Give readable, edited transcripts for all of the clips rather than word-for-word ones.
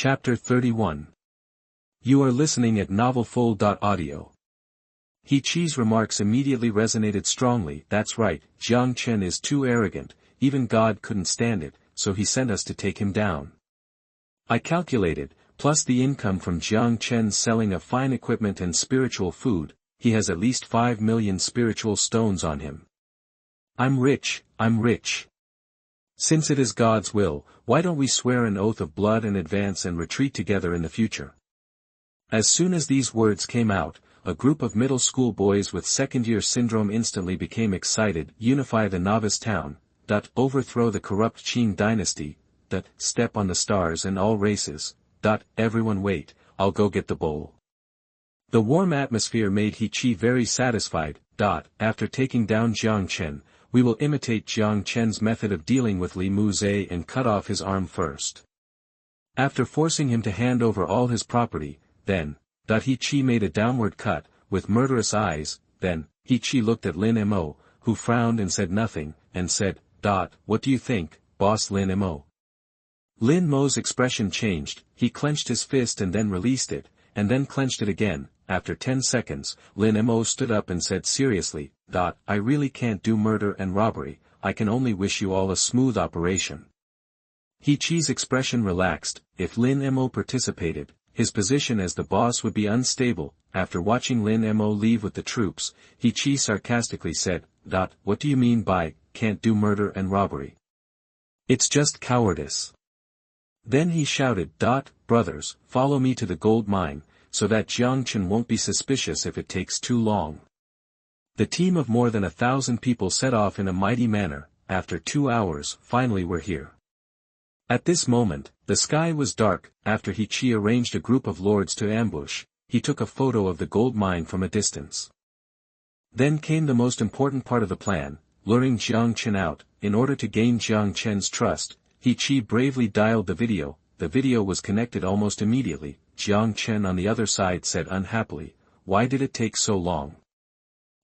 Chapter 31. You are listening at novelfull.audio. He Chi's remarks immediately resonated strongly. That's right, Jiang Chen is too arrogant, even God couldn't stand it, so he sent us to take him down. I calculated, plus the income from Jiang Chen selling of fine equipment and spiritual food, he has at least 5 million spiritual stones on him. I'm rich. Since it is God's will, why don't we swear an oath of blood and advance and retreat together in the future? As soon as these words came out, a group of middle school boys with second-year syndrome instantly became excited. Unify the novice town, overthrow the corrupt Qing dynasty, step on the stars and all races, everyone wait, I'll go get the bowl. The warm atmosphere made He Chi very satisfied. After taking down Jiang Chen, we will imitate Jiang Chen's method of dealing with Li Muzhe and cut off his arm first. After forcing him to hand over all his property, then, He Chi made a downward cut, with murderous eyes. Then, He Chi looked at Lin Mo, who frowned and said nothing, and said, What do you think, boss Lin Mo? Lin Mo's expression changed, he clenched his fist and then released it, and then clenched it again. After 10 seconds, Lin Mo stood up and said seriously, I really can't do murder and robbery, I can only wish you all a smooth operation. He Chi's expression relaxed. If Lin Mo participated, his position as the boss would be unstable. After watching Lin Mo leave with the troops, He Chi sarcastically said, What do you mean by, can't do murder and robbery? It's just cowardice. Then he shouted, Brothers, follow me to the gold mine, so that Jiang Chen won't be suspicious if it takes too long. The team of more than 1,000 people set off in a mighty manner. After 2 hours, finally we're here. At this moment, the sky was dark. After He Chi arranged a group of lords to ambush, he took a photo of the gold mine from a distance. Then came the most important part of the plan, luring Jiang Chen out. In order to gain Jiang Chen's trust, He Chi bravely dialed the video. The video was connected almost immediately. Jiang Chen on the other side said unhappily, Why did it take so long?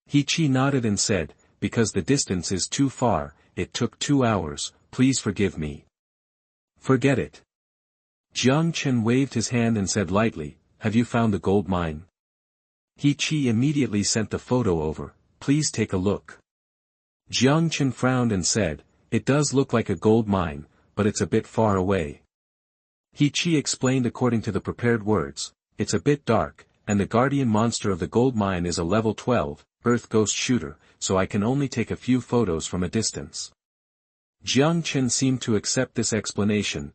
He Chi nodded and said, Because the distance is too far, it took 2 hours, please forgive me. Forget it. Jiang Chen waved his hand and said lightly, Have you found the gold mine? He Chi immediately sent the photo over, Please take a look. Jiang Chen frowned and said, It does look like a gold mine, but it's a bit far away. He Chi explained according to the prepared words, It's a bit dark, and the guardian monster of the gold mine is a level 12, Earth Ghost Shooter, so I can only take a few photos from a distance. Jiang Chen seemed to accept this explanation.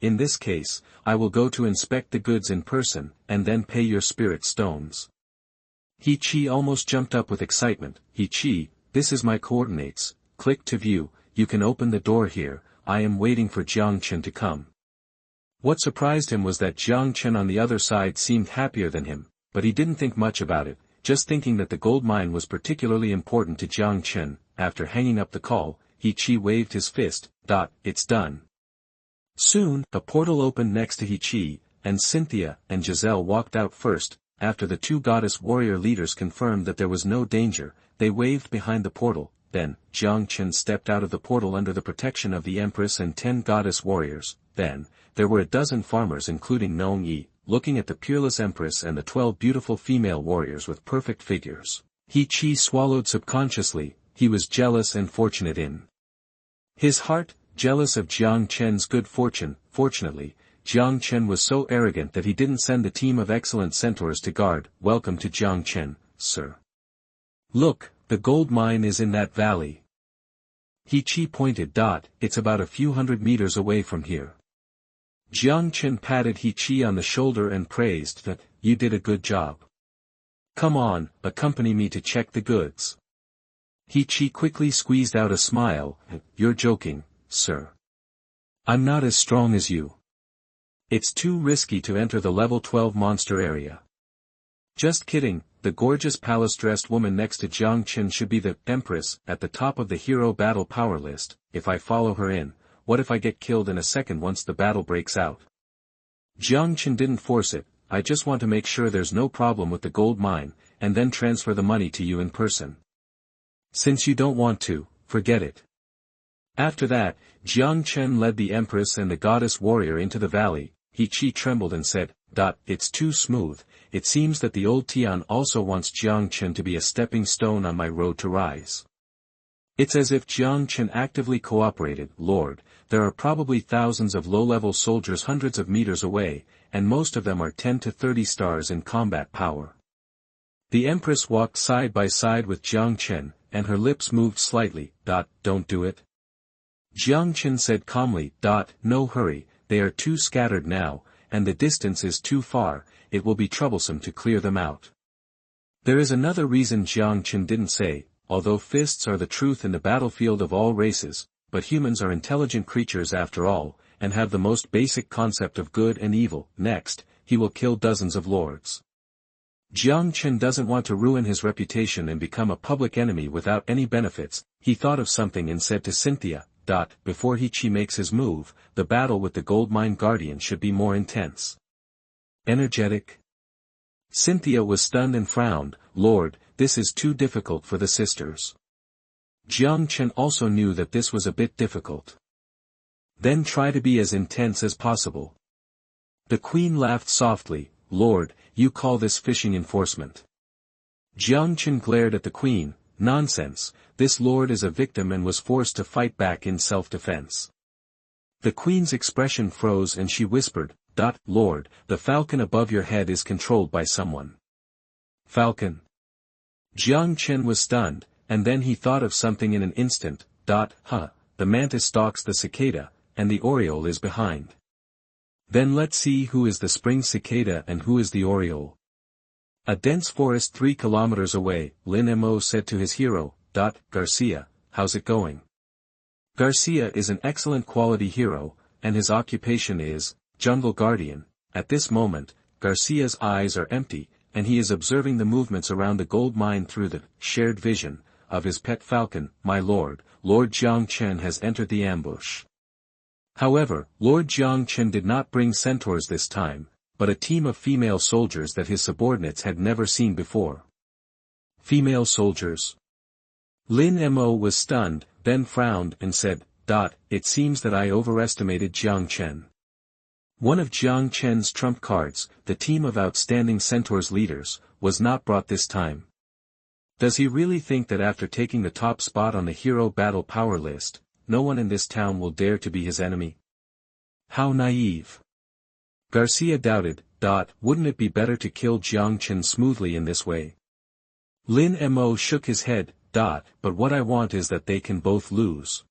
In this case, I will go to inspect the goods in person, and then pay your spirit stones. He Chi almost jumped up with excitement. He Chi, this is my coordinates, click to view, you can open the door here, I am waiting for Jiang Chen to come. What surprised him was that Jiang Chen on the other side seemed happier than him, but he didn't think much about it, just thinking that the gold mine was particularly important to Jiang Chen. After hanging up the call, He Chi waved his fist. It's done. Soon, a portal opened next to He Chi, and Cynthia and Giselle walked out first. After the 2 goddess warrior leaders confirmed that there was no danger, they waved behind the portal. Then, Jiang Chen stepped out of the portal under the protection of the Empress and 10 goddess warriors. Then, there were a dozen farmers including Nong Yi, looking at the peerless Empress and the 12 beautiful female warriors with perfect figures. He Chi swallowed subconsciously, he was jealous and fortunate in his heart, jealous of Jiang Chen's good fortune. Fortunately, Jiang Chen was so arrogant that he didn't send the team of excellent centaurs to guard. Welcome to Jiang Chen, sir. Look, the gold mine is in that valley. He Chi pointed. It's about a few hundred meters away from here. Jiang Chen patted He Chi on the shoulder and praised that, You did a good job. Come on, accompany me to check the goods. He Chi quickly squeezed out a smile. You're joking, sir. I'm not as strong as you. It's too risky to enter the level 12 monster area. Just kidding, the gorgeous palace-dressed woman next to Jiang Chen should be the Empress at the top of the hero battle power list. If I follow her in, what if I get killed in a second once the battle breaks out? Jiang Chen didn't force it, I just want to make sure there's no problem with the gold mine, and then transfer the money to you in person. Since you don't want to, forget it. After that, Jiang Chen led the Empress and the goddess warrior into the valley. He Chi trembled and said, It's too smooth. It seems that the old Tian also wants Jiang Chen to be a stepping stone on my road to rise. It's as if Jiang Chen actively cooperated. Lord, there are probably thousands of low-level soldiers hundreds of meters away, and most of them are 10 to 30 stars in combat power. The Empress walked side by side with Jiang Chen, and her lips moved slightly. Don't do it. Jiang Chen said calmly, No hurry, they are too scattered now, and the distance is too far, it will be troublesome to clear them out. There is another reason Jiang Chen didn't say, although fists are the truth in the battlefield of all races, but humans are intelligent creatures after all, and have the most basic concept of good and evil. Next, he will kill dozens of lords. Jiang Chen doesn't want to ruin his reputation and become a public enemy without any benefits. He thought of something and said to Cynthia, Before He Chi makes his move, the battle with the goldmine guardian should be more intense. Energetic? Cynthia was stunned and frowned. Lord, this is too difficult for the sisters. Jiang Chen also knew that this was a bit difficult. Then try to be as intense as possible. The queen laughed softly. Lord, you call this fishing enforcement. Jiang Chen glared at the queen. Nonsense, this lord is a victim and was forced to fight back in self-defense. The queen's expression froze and she whispered, Lord, the falcon above your head is controlled by someone. Falcon? Jiang Chen was stunned, and then he thought of something in an instant. The mantis stalks the cicada, and the oriole is behind. Then let's see who is the spring cicada and who is the oriole. A dense forest 3 kilometers away, Lin Mo said to his hero, Garcia, how's it going? Garcia is an excellent quality hero, and his occupation is jungle guardian. At this moment, Garcia's eyes are empty, and he is observing the movements around the gold mine through the shared vision of his pet falcon. My lord, Lord Jiang Chen has entered the ambush. However, Lord Jiang Chen did not bring centaurs this time, but a team of female soldiers that his subordinates had never seen before. Female soldiers? Lin Mo was stunned, then frowned and said, It seems that I overestimated Jiang Chen. One of Jiang Chen's trump cards, the team of outstanding centaurs leaders, was not brought this time. Does he really think that after taking the top spot on the hero battle power list, no one in this town will dare to be his enemy? How naive. Garcia doubted, Wouldn't it be better to kill Jiang Chen smoothly in this way? Lin Mo shook his head, But what I want is that they can both lose.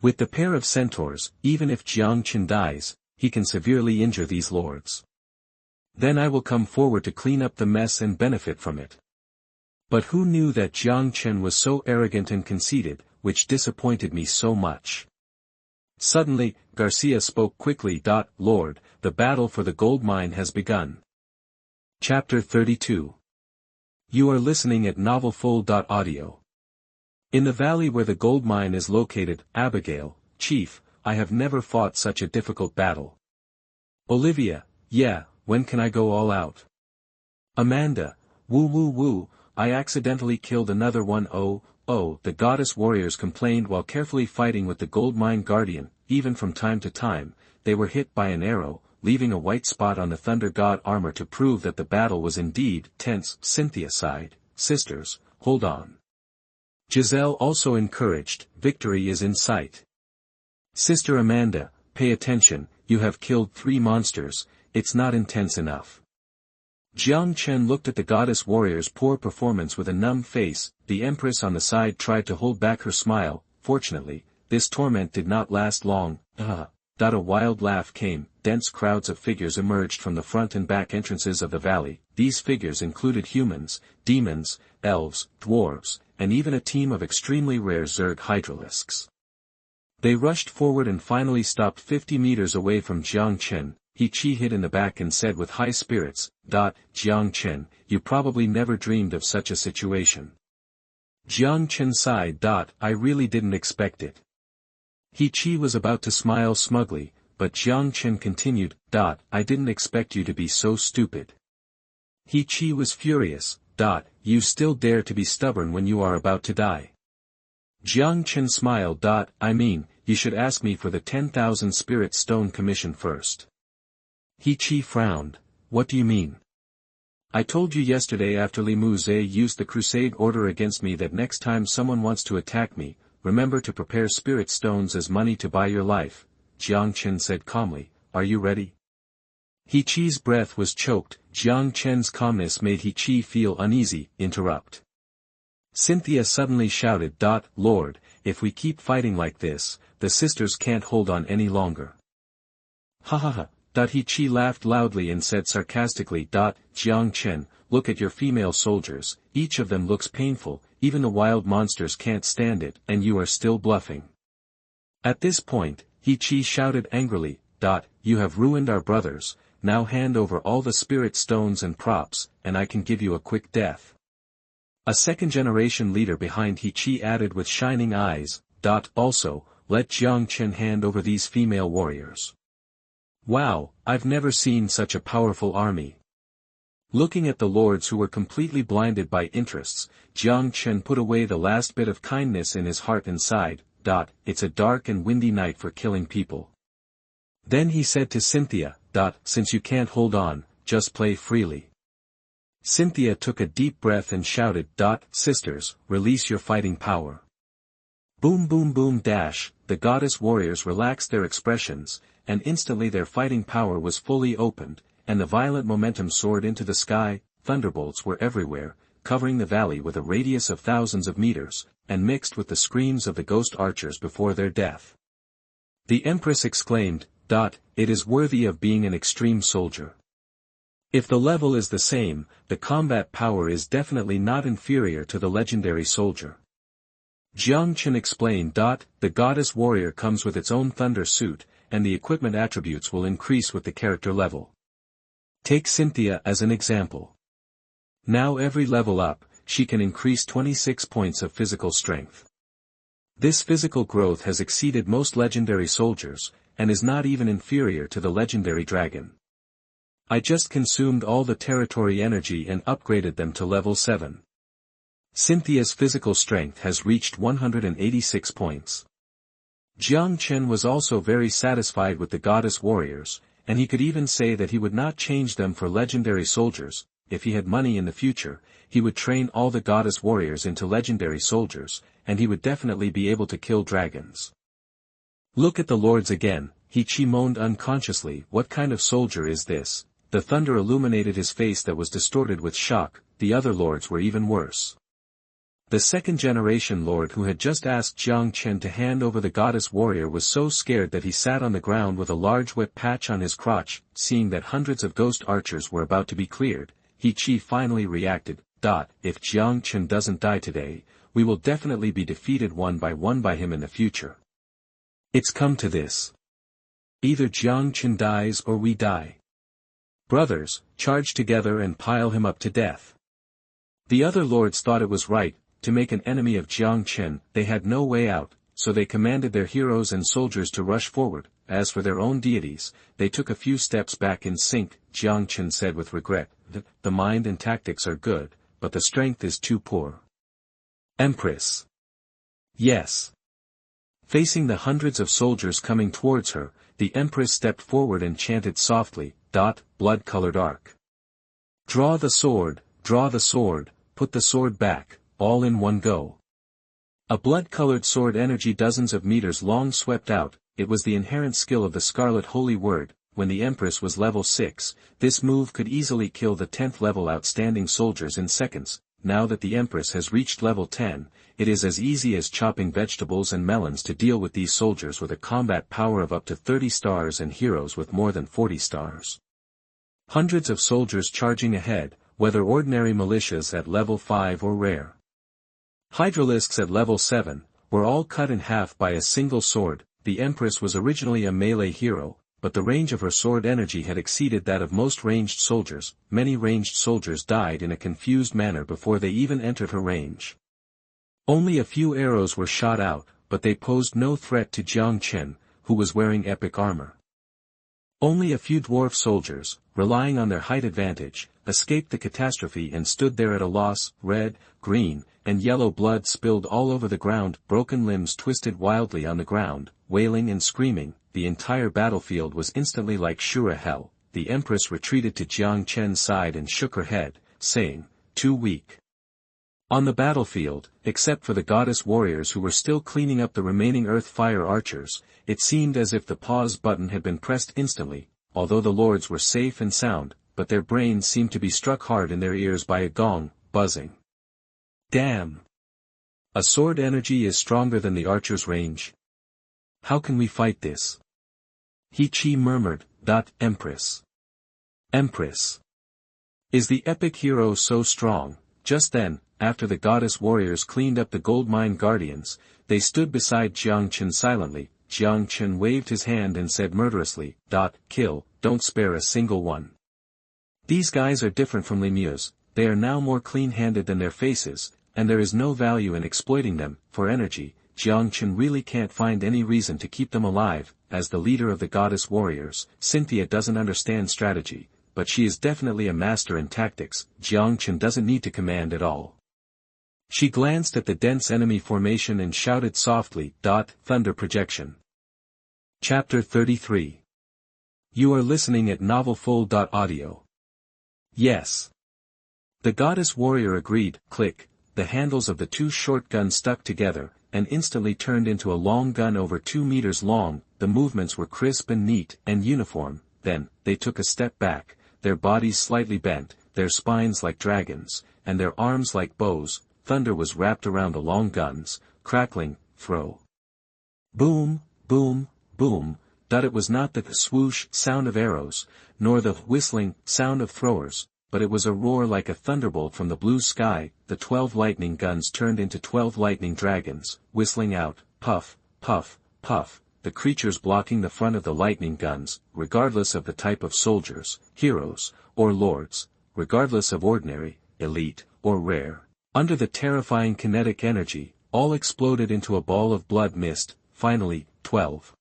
With the pair of centaurs, even if Jiang Chen dies, he can severely injure these lords. Then I will come forward to clean up the mess and benefit from it. But who knew that Jiang Chen was so arrogant and conceited, which disappointed me so much? Suddenly, Garcia spoke quickly. Lord, the battle for the gold mine has begun. Chapter 32. You are listening at novelfull.audio. In the valley where the gold mine is located, Abigail, Chief, I have never fought such a difficult battle. Olivia, yeah, when can I go all out? Amanda, woo, I accidentally killed another one. The goddess warriors complained while carefully fighting with the gold mine guardian. Even from time to time, they were hit by an arrow, leaving a white spot on the thunder god armor to prove that the battle was indeed tense. Cynthia sighed, Sisters, hold on. Giselle also encouraged, victory is in sight. Sister Amanda, pay attention, you have killed 3 monsters, it's not intense enough. Jiang Chen looked at the goddess warrior's poor performance with a numb face. The Empress on the side tried to hold back her smile. Fortunately, this torment did not last long. A wild laugh came. Dense crowds of figures emerged from the front and back entrances of the valley. These figures included humans, demons, elves, dwarves, and even a team of extremely rare Zerg hydralisks. They rushed forward and finally stopped 50 meters away from Jiang Chen. He Chi hid in the back and said with high spirits, Jiang Chen, you probably never dreamed of such a situation. Jiang Chen sighed. I really didn't expect it. He Chi was about to smile smugly, but Jiang Chen continued, I didn't expect you to be so stupid. He Chi was furious. You still dare to be stubborn when you are about to die. Jiang Chen smiled. I mean, you should ask me for the 10,000 spirit stone commission first. He Qi frowned. What do you mean? I told you yesterday after Li Muze used the crusade order against me that next time someone wants to attack me, remember to prepare spirit stones as money to buy your life, Jiang Chen said calmly. Are you ready? He Qi's breath was choked. Jiang Chen's calmness made He Qi feel uneasy. Interrupt. Cynthia suddenly shouted. Lord, if we keep fighting like this, the sisters can't hold on any longer. Ha ha ha. He Qi laughed loudly and said sarcastically. Jiang Chen, look at your female soldiers, each of them looks painful, even the wild monsters can't stand it, and you are still bluffing. At this point, He Qi shouted angrily. You have ruined our brothers, now hand over all the spirit stones and props, and I can give you a quick death. A second-generation leader behind He Qi added with shining eyes. Also, let Jiang Chen hand over these female warriors. Wow, I've never seen such a powerful army. Looking at the lords who were completely blinded by interests, Jiang Chen put away the last bit of kindness in his heart and sighed. It's a dark and windy night for killing people. Then he said to Cynthia, since you can't hold on, just play freely. Cynthia took a deep breath and shouted. Sisters, release your fighting power. Boom boom boom dash, the goddess warriors relaxed their expressions, and instantly their fighting power was fully opened, and the violent momentum soared into the sky. Thunderbolts were everywhere, covering the valley with a radius of thousands of meters, and mixed with the screams of the ghost archers before their death. The Empress exclaimed, it is worthy of being an extreme soldier. If the level is the same, the combat power is definitely not inferior to the legendary soldier. Jiang Chen explained. The goddess warrior comes with its own thunder suit, and the equipment attributes will increase with the character level. Take Cynthia as an example. Now every level up, she can increase 26 points of physical strength. This physical growth has exceeded most legendary soldiers, and is not even inferior to the legendary dragon. I just consumed all the territory energy and upgraded them to level 7. Cynthia's physical strength has reached 186 points. Jiang Chen was also very satisfied with the goddess warriors, and he could even say that he would not change them for legendary soldiers. If he had money in the future, he would train all the goddess warriors into legendary soldiers, and he would definitely be able to kill dragons. Look at the lords again, He Qi moaned unconsciously. What kind of soldier is this? The thunder illuminated his face that was distorted with shock. The other lords were even worse. The second-generation lord who had just asked Jiang Chen to hand over the goddess warrior was so scared that he sat on the ground with a large wet patch on his crotch. Seeing that hundreds of ghost archers were about to be cleared, He Qi finally reacted. If Jiang Chen doesn't die today, we will definitely be defeated one by him in the future. It's come to this. Either Jiang Chen dies or we die. Brothers, charge together and pile him up to death. The other lords thought it was right to make an enemy of Jiang Chen. They had no way out, so they commanded their heroes and soldiers to rush forward. As for their own deities, they took a few steps back in sync. Jiang Chen said with regret, the mind and tactics are good, but the strength is too poor. Empress. Yes. Facing the hundreds of soldiers coming towards her, the Empress stepped forward and chanted softly. Blood-colored arc. Draw the sword, put the sword back, all in one go. A blood-colored sword energy dozens of meters long swept out. It was the inherent skill of the Scarlet Holy Word. When the Empress was level 6, this move could easily kill the 10th level outstanding soldiers in seconds. Now that the Empress has reached level 10, it is as easy as chopping vegetables and melons to deal with these soldiers with a combat power of up to 30 stars and heroes with more than 40 stars. Hundreds of soldiers charging ahead, whether ordinary militias at level 5 or rare hydralisks at level 7, were all cut in half by a single sword. The Empress was originally a melee hero, but the range of her sword energy had exceeded that of most ranged soldiers. Many ranged soldiers died in a confused manner before they even entered her range. Only a few arrows were shot out, but they posed no threat to Jiang Chen, who was wearing epic armor. Only a few dwarf soldiers, relying on their height advantage, escaped the catastrophe and stood there at a loss. Red, green, and yellow blood spilled all over the ground. Broken limbs twisted wildly on the ground, wailing and screaming. The entire battlefield was instantly like Shura hell. the Empress retreated to Jiang Chen's side and shook her head, saying, "Too weak." On the battlefield, except for the goddess warriors who were still cleaning up the remaining earth fire archers, it seemed as if the pause button had been pressed instantly, although the lords were safe and sound, but their brains seemed to be struck hard in their ears by a gong, buzzing. Damn! A sword energy is stronger than the archer's range. How can we fight this? He Chi murmured, Empress. Empress. Is the epic hero so strong? Just then, after the goddess warriors cleaned up the gold mine guardians, they stood beside Jiang Chen silently. Jiang Chen waved his hand and said murderously, "Kill, don't spare a single one." These guys are different from Lemieux, they are now more clean-handed than their faces, and there is no value in exploiting them. For energy, Jiang Chen really can't find any reason to keep them alive. As the leader of the goddess warriors, Cynthia doesn't understand strategy, but she is definitely a master in tactics. Jiang Chen doesn't need to command at all. She glanced at the dense enemy formation and shouted softly, "Thunder projection." Chapter 33. You are listening at novelfull.audio. Yes. The goddess warrior agreed. Click, the handles of the two short guns stuck together, and instantly turned into a long gun over 2 meters long. The movements were crisp and neat and uniform. Then, they took a step back, their bodies slightly bent, their spines like dragons, and their arms like bows. Thunder was wrapped around the long guns, crackling, throw. Boom, boom, boom. It was not the swoosh sound of arrows, nor the whistling sound of throwers, but it was a roar like a thunderbolt from the blue sky. The 12 lightning guns turned into 12 lightning dragons, whistling out, puff, puff, puff, the creatures blocking the front of the lightning guns, regardless of the type of soldiers, heroes, or lords, regardless of ordinary, elite, or rare. Under the terrifying kinetic energy, all exploded into a ball of blood mist. Finally, 12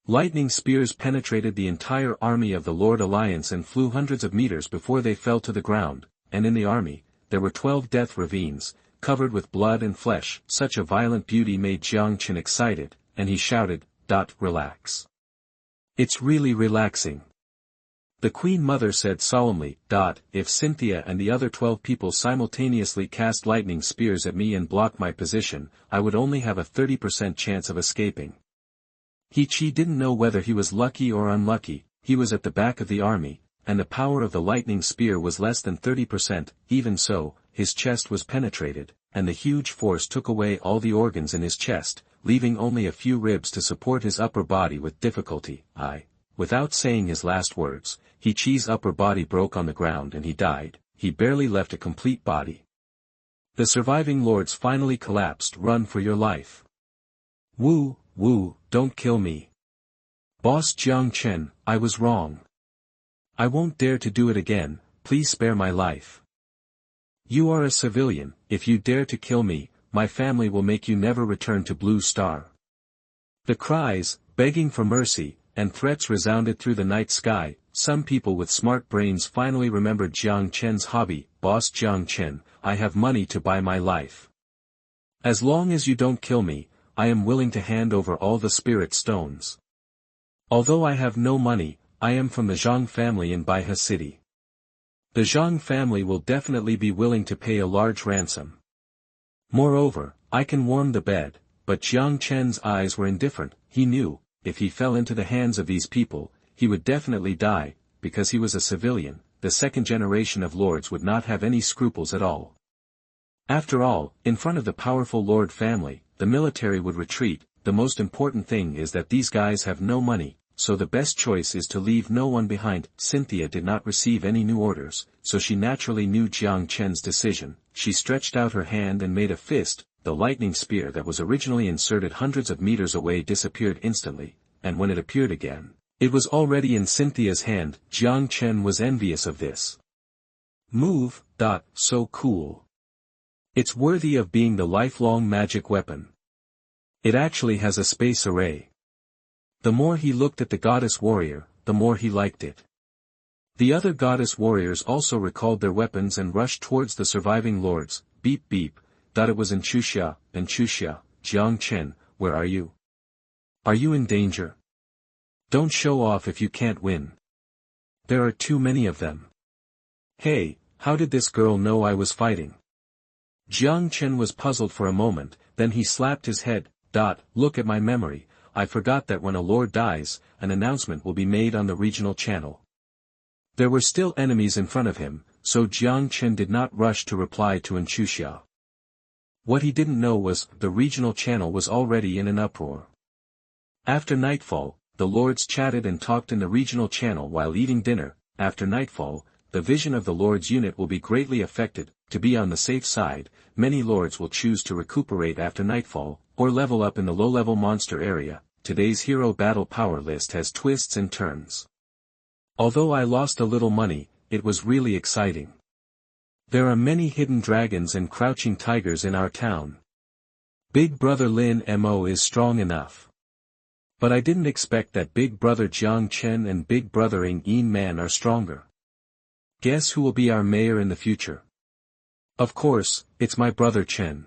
lightning spears penetrated the entire army of the Lord Alliance and flew hundreds of meters before they fell to the ground, and in the army, there were 12 death ravines, covered with blood and flesh. Such a violent beauty made Jiang Chen excited, and he shouted, "Relax. It's really relaxing." The Queen Mother said solemnly, "If Cynthia and the other 12 people simultaneously cast lightning spears at me and block my position, I would only have a 30% chance of escaping." He Chi didn't know whether he was lucky or unlucky. He was at the back of the army, and the power of the lightning spear was less than 30%. Even so, his chest was penetrated, and the huge force took away all the organs in his chest, leaving only a few ribs to support his upper body with difficulty. Without saying his last words, He Chi's upper body broke on the ground and he died. He barely left a complete body. The surviving lords finally collapsed. "Run for your life." "Woo, woo, don't kill me. Boss Jiang Chen, I was wrong. I won't dare to do it again, please spare my life." "You are a civilian, if you dare to kill me, my family will make you never return to Blue Star." The cries, begging for mercy, and threats resounded through the night sky. Some people with smart brains finally remembered Jiang Chen's hobby. "Boss Jiang Chen, I have money to buy my life. As long as you don't kill me, I am willing to hand over all the spirit stones. Although I have no money, I am from the Zhang family in Baihe City. The Zhang family will definitely be willing to pay a large ransom. Moreover, I can warm the bed." But Jiang Chen's eyes were indifferent. He knew, if he fell into the hands of these people, he would definitely die. Because he was a civilian, the second generation of lords would not have any scruples at all. After all, in front of the powerful lord family, the military would retreat. The most important thing is that these guys have no money, so the best choice is to leave no one behind. Cynthia did not receive any new orders, so she naturally knew Jiang Chen's decision. She stretched out her hand and made a fist. The lightning spear that was originally inserted hundreds of meters away disappeared instantly, and when it appeared again, it was already in Cynthia's hand. Jiang Chen was envious of this move. So cool. It's worthy of being the lifelong magic weapon. It actually has a space array. The more he looked at the goddess warrior, the more he liked it. The other goddess warriors also recalled their weapons and rushed towards the surviving lords. Beep beep. It was Enchuxia, Jiang Chen, where are you? Are you in danger? Don't show off if you can't win. There are too many of them. Hey, how did this girl know I was fighting? Jiang Chen was puzzled for a moment, then he slapped his head. Look at my memory, I forgot that when a lord dies, an announcement will be made on the regional channel. There were still enemies in front of him, so Jiang Chen did not rush to reply to Enchuxia. What he didn't know was, the regional channel was already in an uproar. After nightfall, the lords chatted and talked in the regional channel while eating dinner. After nightfall, the vision of the lord's unit will be greatly affected. To be on the safe side, many lords will choose to recuperate after nightfall, or level up in the low-level monster area. Today's hero battle power list has twists and turns. Although I lost a little money, it was really exciting. There are many hidden dragons and crouching tigers in our town. Big Brother Lin Mo is strong enough. But I didn't expect that Big Brother Jiang Chen and Big Brother Yin Man are stronger. Guess who will be our mayor in the future? Of course, it's my brother Chen.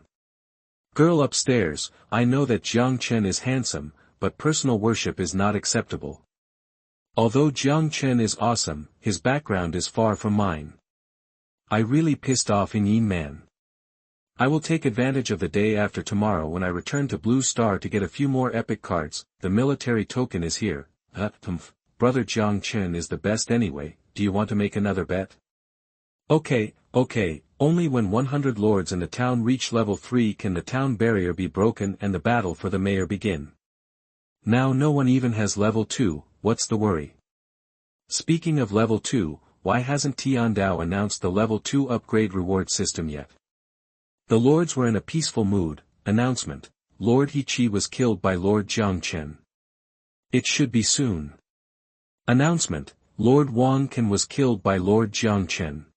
Girl upstairs, I know that Jiang Chen is handsome, but personal worship is not acceptable. Although Jiang Chen is awesome, his background is far from mine. I really pissed off Yin Man. I will take advantage of the day after tomorrow when I return to Blue Star to get a few more epic cards. The military token is here. Brother Jiang Chen is the best anyway. Do you want to make another bet? Okay, only when 100 lords in the town reach level 3 can the town barrier be broken and the battle for the mayor begin. Now no one even has level 2, what's the worry? Speaking of level 2, why hasn't Tiandao announced the level 2 upgrade reward system yet? The lords were in a peaceful mood. Announcement: Lord He Chi was killed by Lord Jiang Chen. It should be soon. Announcement: Lord Wang Can was killed by Lord Jiang Chen.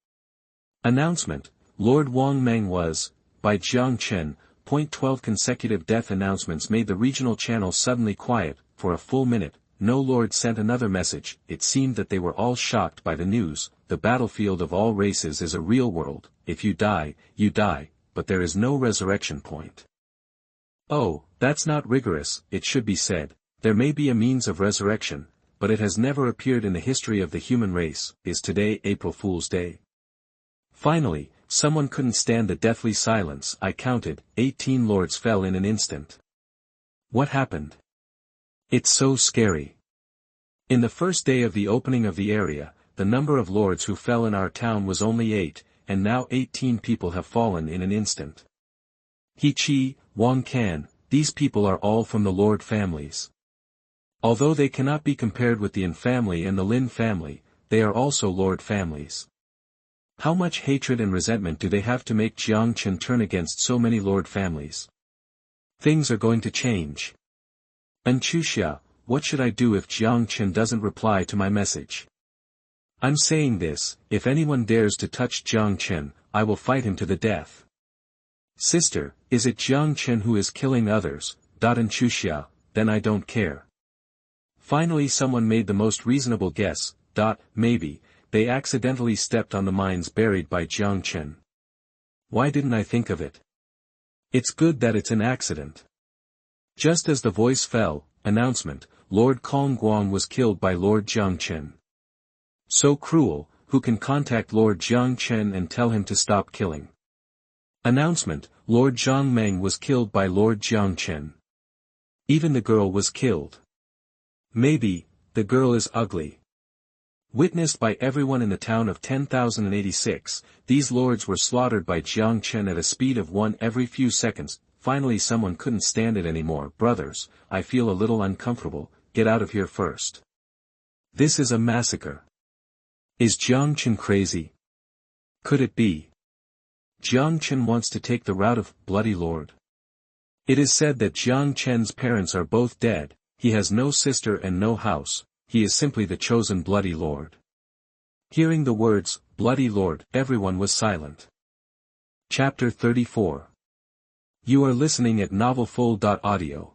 Announcement: Lord Wang Meng was, by Jiang Chen. 12 consecutive death announcements made the regional channel suddenly quiet. For a full minute, no lord sent another message. It seemed that they were all shocked by the news. The battlefield of all races is a real world. If you die, but there is no resurrection point. Oh, that's not rigorous, it should be said. There may be a means of resurrection, but it has never appeared in the history of the human race. Is today April Fool's Day? Finally, someone couldn't stand the deathly silence. I counted, 18 lords fell in an instant. What happened? It's so scary. In the first day of the opening of the area, the number of lords who fell in our town was only 8, and now 18 people have fallen in an instant. He Chi, Wang Can, these people are all from the lord families. Although they cannot be compared with the Yin family and the Lin family, they are also lord families. How much hatred and resentment do they have to make Jiang Chen turn against so many lord families? Things are going to change. Enchuxia, what should I do if Jiang Chen doesn't reply to my message? I'm saying this, if anyone dares to touch Jiang Chen, I will fight him to the death. Sister, is it Jiang Chen who is killing others? Enchuxia, then I don't care. Finally someone made the most reasonable guess. Maybe, they accidentally stepped on the mines buried by Jiang Chen. Why didn't I think of it? It's good that it's an accident. Just as the voice fell, announcement: Lord Kong Guang was killed by Lord Jiang Chen. So cruel, who can contact Lord Jiang Chen and tell him to stop killing? Announcement: Lord Zhang Meng was killed by Lord Jiang Chen. Even the girl was killed. Maybe, the girl is ugly. Witnessed by everyone in the town of 10,086, these lords were slaughtered by Jiang Chen at a speed of 1 every few seconds. Finally someone couldn't stand it anymore. Brothers, I feel a little uncomfortable, get out of here first. This is a massacre. Is Jiang Chen crazy? Could it be? Jiang Chen wants to take the route of Bloody Lord. It is said that Jiang Chen's parents are both dead, he has no sister and no house. He is simply the chosen Bloody Lord. Hearing the words, Bloody Lord, everyone was silent. Chapter 34. You are listening at novelfull.audio.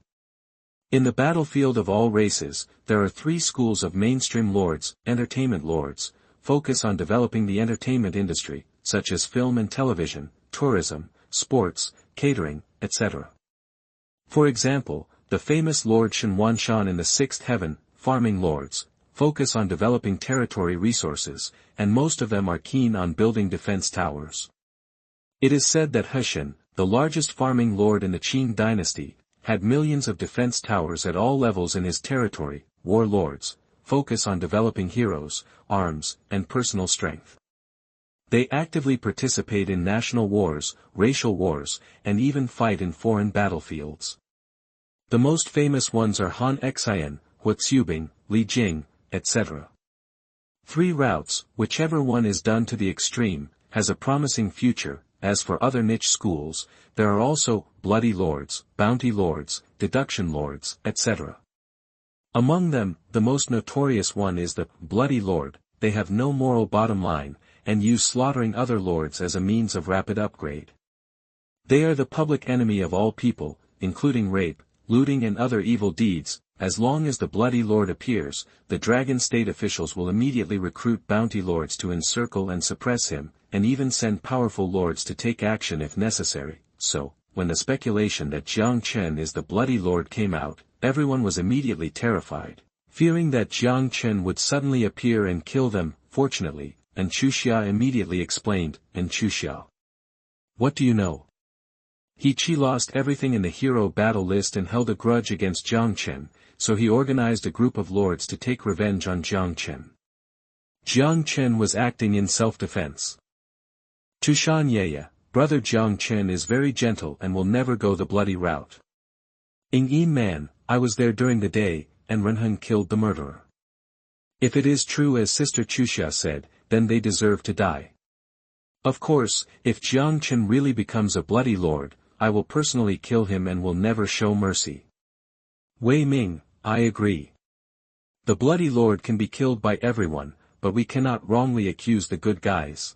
In the battlefield of all races, there are 3 schools of mainstream lords. Entertainment lords focus on developing the entertainment industry, such as film and television, tourism, sports, catering, etc. For example, the famous Lord Xuanyuan Sword in the 6th heaven. Farming lords focus on developing territory resources, and most of them are keen on building defense towers. It is said that Heshen, the largest farming lord in the Qing dynasty, had millions of defense towers at all levels in his territory. Warlords focus on developing heroes, arms, and personal strength. They actively participate in national wars, racial wars, and even fight in foreign battlefields. The most famous ones are Han Xian, Huaxubing, Li Jing, etc. 3 routes, whichever one is done to the extreme, has a promising future. As for other niche schools, there are also bloody lords, bounty lords, deduction lords, etc. Among them, the most notorious one is the bloody lord. They have no moral bottom line, and use slaughtering other lords as a means of rapid upgrade. They are the public enemy of all people, including rape, looting and other evil deeds. As long as the bloody lord appears, the dragon state officials will immediately recruit bounty lords to encircle and suppress him, and even send powerful lords to take action if necessary. So, when the speculation that Jiang Chen is the bloody lord came out, everyone was immediately terrified, fearing that Jiang Chen would suddenly appear and kill them. Fortunately, Enchuxia immediately explained, Enchuxia. What do you know? He lost everything in the hero battle list and held a grudge against Jiang Chen, so he organized a group of lords to take revenge on Jiang Chen. Jiang Chen was acting in self-defense. Xuanyuan, brother Jiang Chen is very gentle and will never go the bloody route. Yi man, I was there during the day, and Renheng killed the murderer. If it is true as Sister Xuxia said, then they deserve to die. Of course, if Jiang Chen really becomes a bloody lord, I will personally kill him and will never show mercy. Wei Ming, I agree. The bloody lord can be killed by everyone, but we cannot wrongly accuse the good guys.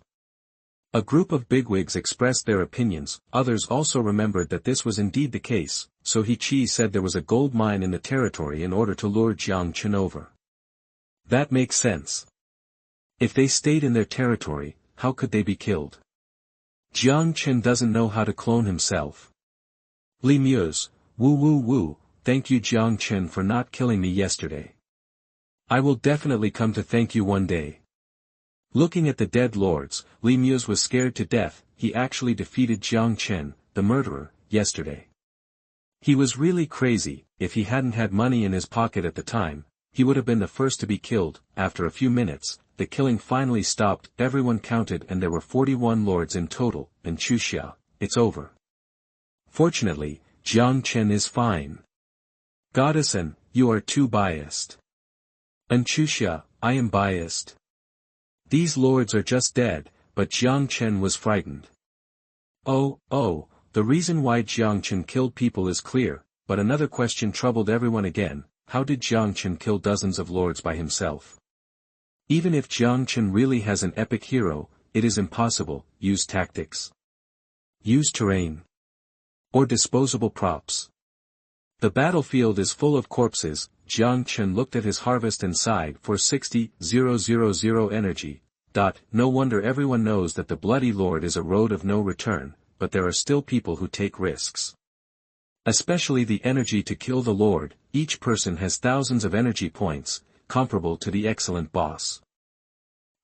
A group of bigwigs expressed their opinions. Others also remembered that this was indeed the case, so He said there was a gold mine in the territory in order to lure Jiang Chen over. That makes sense. If they stayed in their territory, how could they be killed? Jiang Chen doesn't know how to clone himself. Li Muse, woo, thank you Jiang Chen for not killing me yesterday. I will definitely come to thank you one day. Looking at the dead lords, Li Muse was scared to death. He actually defeated Jiang Chen, the murderer, yesterday. He was really crazy. If he hadn't had money in his pocket at the time, he would have been the first to be killed. After a few minutes, the killing finally stopped. Everyone counted and there were 41 lords in total. And Xuxia, it's over. Fortunately, Jiang Chen is fine. Goddessan, you are too biased. And Xuxia, I am biased. These lords are just dead, but Jiang Chen was frightened. Oh, the reason why Jiang Chen killed people is clear, but another question troubled everyone again. How did Jiang Chen kill dozens of lords by himself? Even if Jiang Chen really has an epic hero, it is impossible. Use tactics. Use terrain. Or disposable props. The battlefield is full of corpses. Jiang Chen looked at his harvest and sighed for 60,000 energy. No wonder everyone knows that the bloody lord is a road of no return, but there are still people who take risks. Especially the energy to kill the lord. Each person has thousands of energy points, comparable to the excellent boss.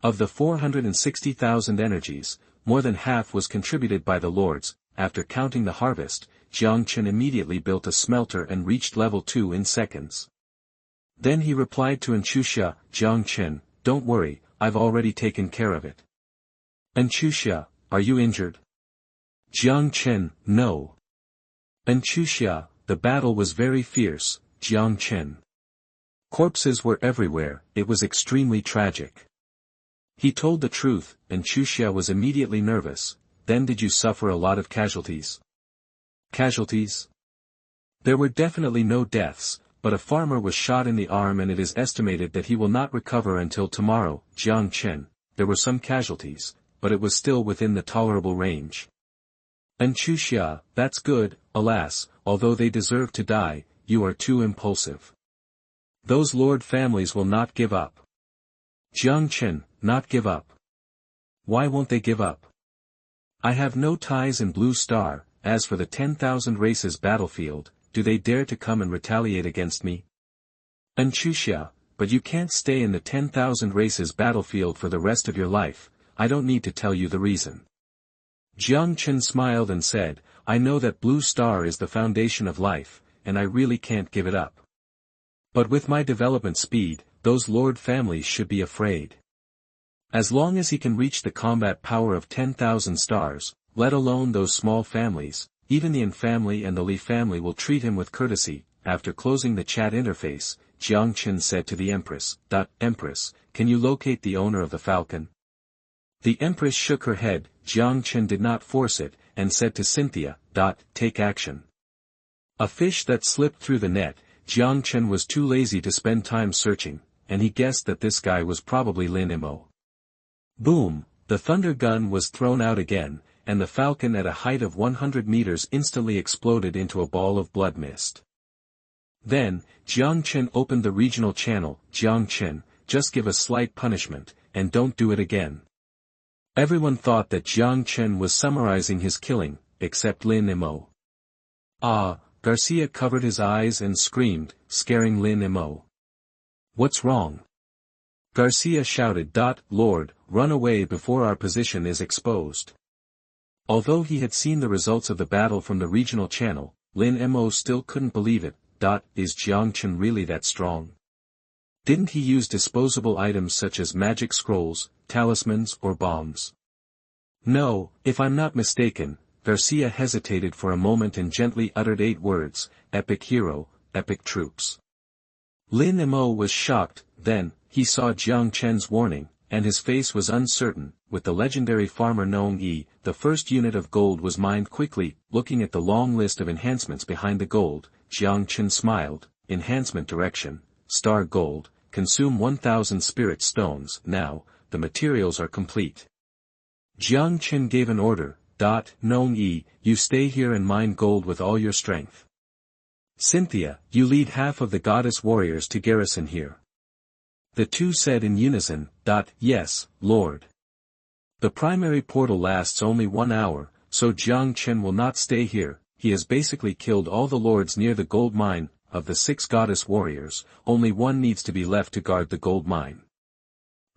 Of the 460,000 energies, more than half was contributed by the lords. After counting the harvest, Jiang Chen immediately built a smelter and reached level 2 in seconds. Then he replied to Enchuxia, Jiang Chen, don't worry, I've already taken care of it. Enchuxia, are you injured? Jiang Chen, no. Enchuxia, the battle was very fierce, Jiang Chen. Corpses were everywhere. It was extremely tragic. He told the truth, and Enchuxia was immediately nervous. Then did you suffer a lot of casualties? Casualties? There were definitely no deaths, but a farmer was shot in the arm and it is estimated that he will not recover until tomorrow. Jiang Chen, there were some casualties, but it was still within the tolerable range. Enchuxia, that's good. Alas, although they deserve to die, you are too impulsive. Those lord families will not give up. Jiang Chen, not give up. Why won't they give up? I have no ties in Blue Star. As for the 10,000 races battlefield, do they dare to come and retaliate against me? Enchuxia, but you can't stay in the 10,000 races battlefield for the rest of your life. I don't need to tell you the reason. Jiang Chen smiled and said, I know that blue star is the foundation of life, and I really can't give it up. But with my development speed, those lord families should be afraid. As long as he can reach the combat power of 10,000 stars, let alone those small families, even the Yin family and the Li family will treat him with courtesy. After closing the chat interface, Jiang Chen said to the Empress, Empress, can you locate the owner of the falcon? The Empress shook her head. Jiang Chen did not force it, and said to Cynthia, take action. A fish that slipped through the net. Jiang Chen was too lazy to spend time searching, and he guessed that this guy was probably Lin Mo. Boom, the thunder gun was thrown out again, and the falcon at a height of 100 meters instantly exploded into a ball of blood mist. Then, Jiang Chen opened the regional channel. Jiang Chen, just give a slight punishment, and don't do it again. Everyone thought that Jiang Chen was summarizing his killing, except Lin Mo. Garcia covered his eyes and screamed, scaring Lin Mo. What's wrong? Garcia shouted. Lord, run away before our position is exposed. Although he had seen the results of the battle from the regional channel, Lin Mo still couldn't believe it. Is Jiang Chen really that strong? Didn't he use disposable items such as magic scrolls, talismans or bombs? No, if I'm not mistaken. Garcia hesitated for a moment and gently uttered 8 words, epic hero, epic troops. Lin Mo was shocked. Then, he saw Jiang Chen's warning, and his face was uncertain. With the legendary farmer Nong Yi, the first unit of gold was mined quickly. Looking at the long list of enhancements behind the gold, Jiang Chen smiled. Enhancement direction, star gold, consume 1,000 spirit stones. Now, the materials are complete. Jiang Chen gave an order. Nong Yi, you stay here and mine gold with all your strength. Cynthia, you lead half of the goddess warriors to garrison here. The two said in unison. Yes, Lord. The primary portal lasts only 1 hour, so Jiang Chen will not stay here. He has basically killed all the lords near the gold mine. Of the 6 goddess warriors, only 1 needs to be left to guard the gold mine.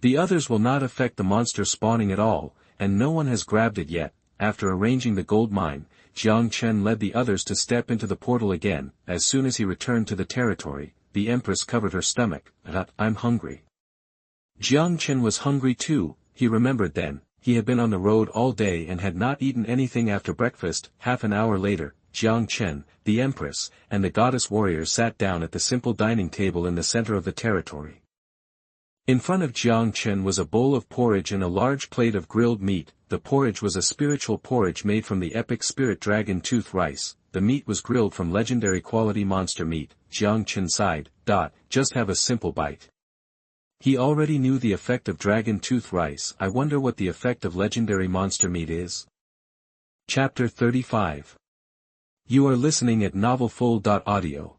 The others will not affect the monster spawning at all, and no one has grabbed it yet. After arranging the gold mine, Jiang Chen led the others to step into the portal again. As soon as he returned to the territory, the Empress covered her stomach. I'm hungry. Jiang Chen was hungry too. He remembered then, he had been on the road all day and had not eaten anything after breakfast. Half an hour later, Jiang Chen, the Empress, and the goddess warriors sat down at the simple dining table in the center of the territory. In front of Jiang Chen was a bowl of porridge and a large plate of grilled meat. The porridge was a spiritual porridge made from the epic spirit dragon tooth rice. The meat was grilled from legendary quality monster meat. Jiang Chen sighed. Just have a simple bite. He already knew the effect of dragon tooth rice. I wonder what the effect of legendary monster meat is. Chapter 35. You are listening at novelfull.audio.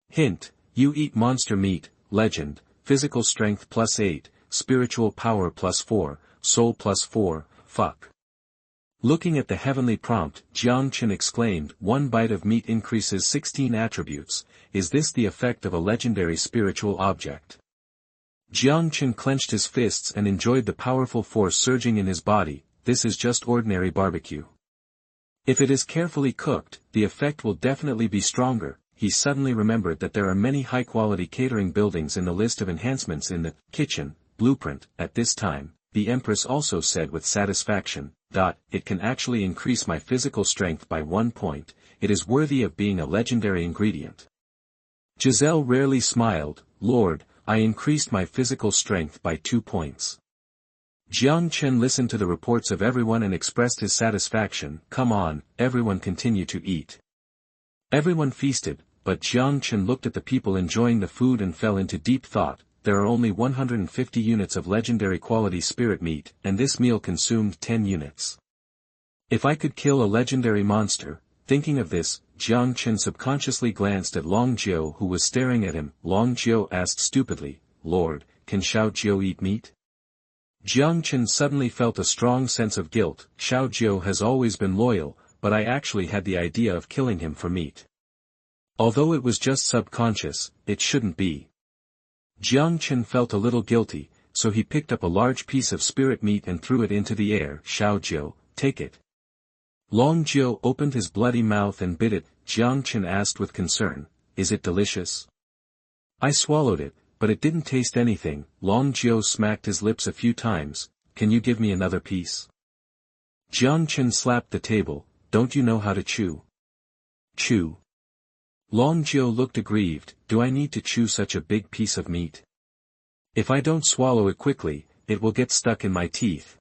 Hint, you eat monster meat, legend, physical strength +8, spiritual power +4, soul +4, fuck. Looking at the heavenly prompt, Jiang Chen exclaimed, 1 bite of meat increases 16 attributes. Is this the effect of a legendary spiritual object? Jiang Chen clenched his fists and enjoyed the powerful force surging in his body. This is just ordinary barbecue. If it is carefully cooked, the effect will definitely be stronger. He suddenly remembered that there are many high-quality catering buildings in the list of enhancements in the kitchen blueprint. At this time, the Empress also said with satisfaction, it can actually increase my physical strength by 1 point. It is worthy of being a legendary ingredient. Giselle rarely smiled. Lord, I increased my physical strength by 2 points. Jiang Chen listened to the reports of everyone and expressed his satisfaction. Come on, everyone continue to eat. Everyone feasted, but Jiang Chen looked at the people enjoying the food and fell into deep thought. There are only 150 units of legendary quality spirit meat, and this meal consumed 10 units. If I could kill a legendary monster, thinking of this, Jiang Chen subconsciously glanced at Long Jiu who was staring at him. Long Jiu asked stupidly, Lord, can Xiao Jiu eat meat? Jiang Chen suddenly felt a strong sense of guilt. Xiao Jiu has always been loyal, but I actually had the idea of killing him for meat. Although it was just subconscious, it shouldn't be. Jiang Chen felt a little guilty, so he picked up a large piece of spirit meat and threw it into the air. Xiao Jiu, take it. Long Jiu opened his bloody mouth and bit it. Jiang Chen asked with concern, is it delicious? I swallowed it, but it didn't taste anything. Long Jiu smacked his lips a few times. Can you give me another piece? Jiang Chen slapped the table. Don't you know how to chew? Chew. Long Jiu looked aggrieved. Do I need to chew such a big piece of meat? If I don't swallow it quickly, it will get stuck in my teeth.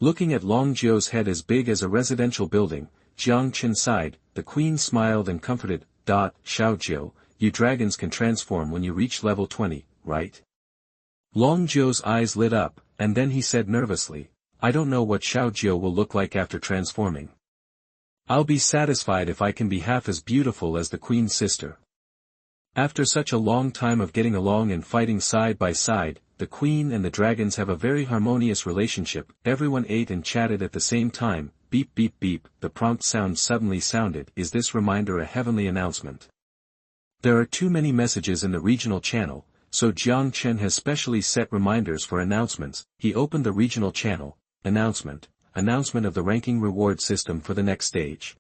Looking at Long Jiu's head as big as a residential building, Jiang Chen sighed. The queen smiled and comforted. Xiao Jiu, you dragons can transform when you reach level 20, right? Long Jiu's eyes lit up, and then he said nervously, I don't know what Xiao Jiu will look like after transforming. I'll be satisfied if I can be half as beautiful as the queen's sister. After such a long time of getting along and fighting side by side, the queen and the dragons have a very harmonious relationship. Everyone ate and chatted at the same time. Beep beep beep, the prompt sound suddenly sounded. Is this reminder a heavenly announcement? There are too many messages in the regional channel, so Jiang Chen has specially set reminders for announcements. He opened the regional channel. Announcement of the ranking reward system for the next stage.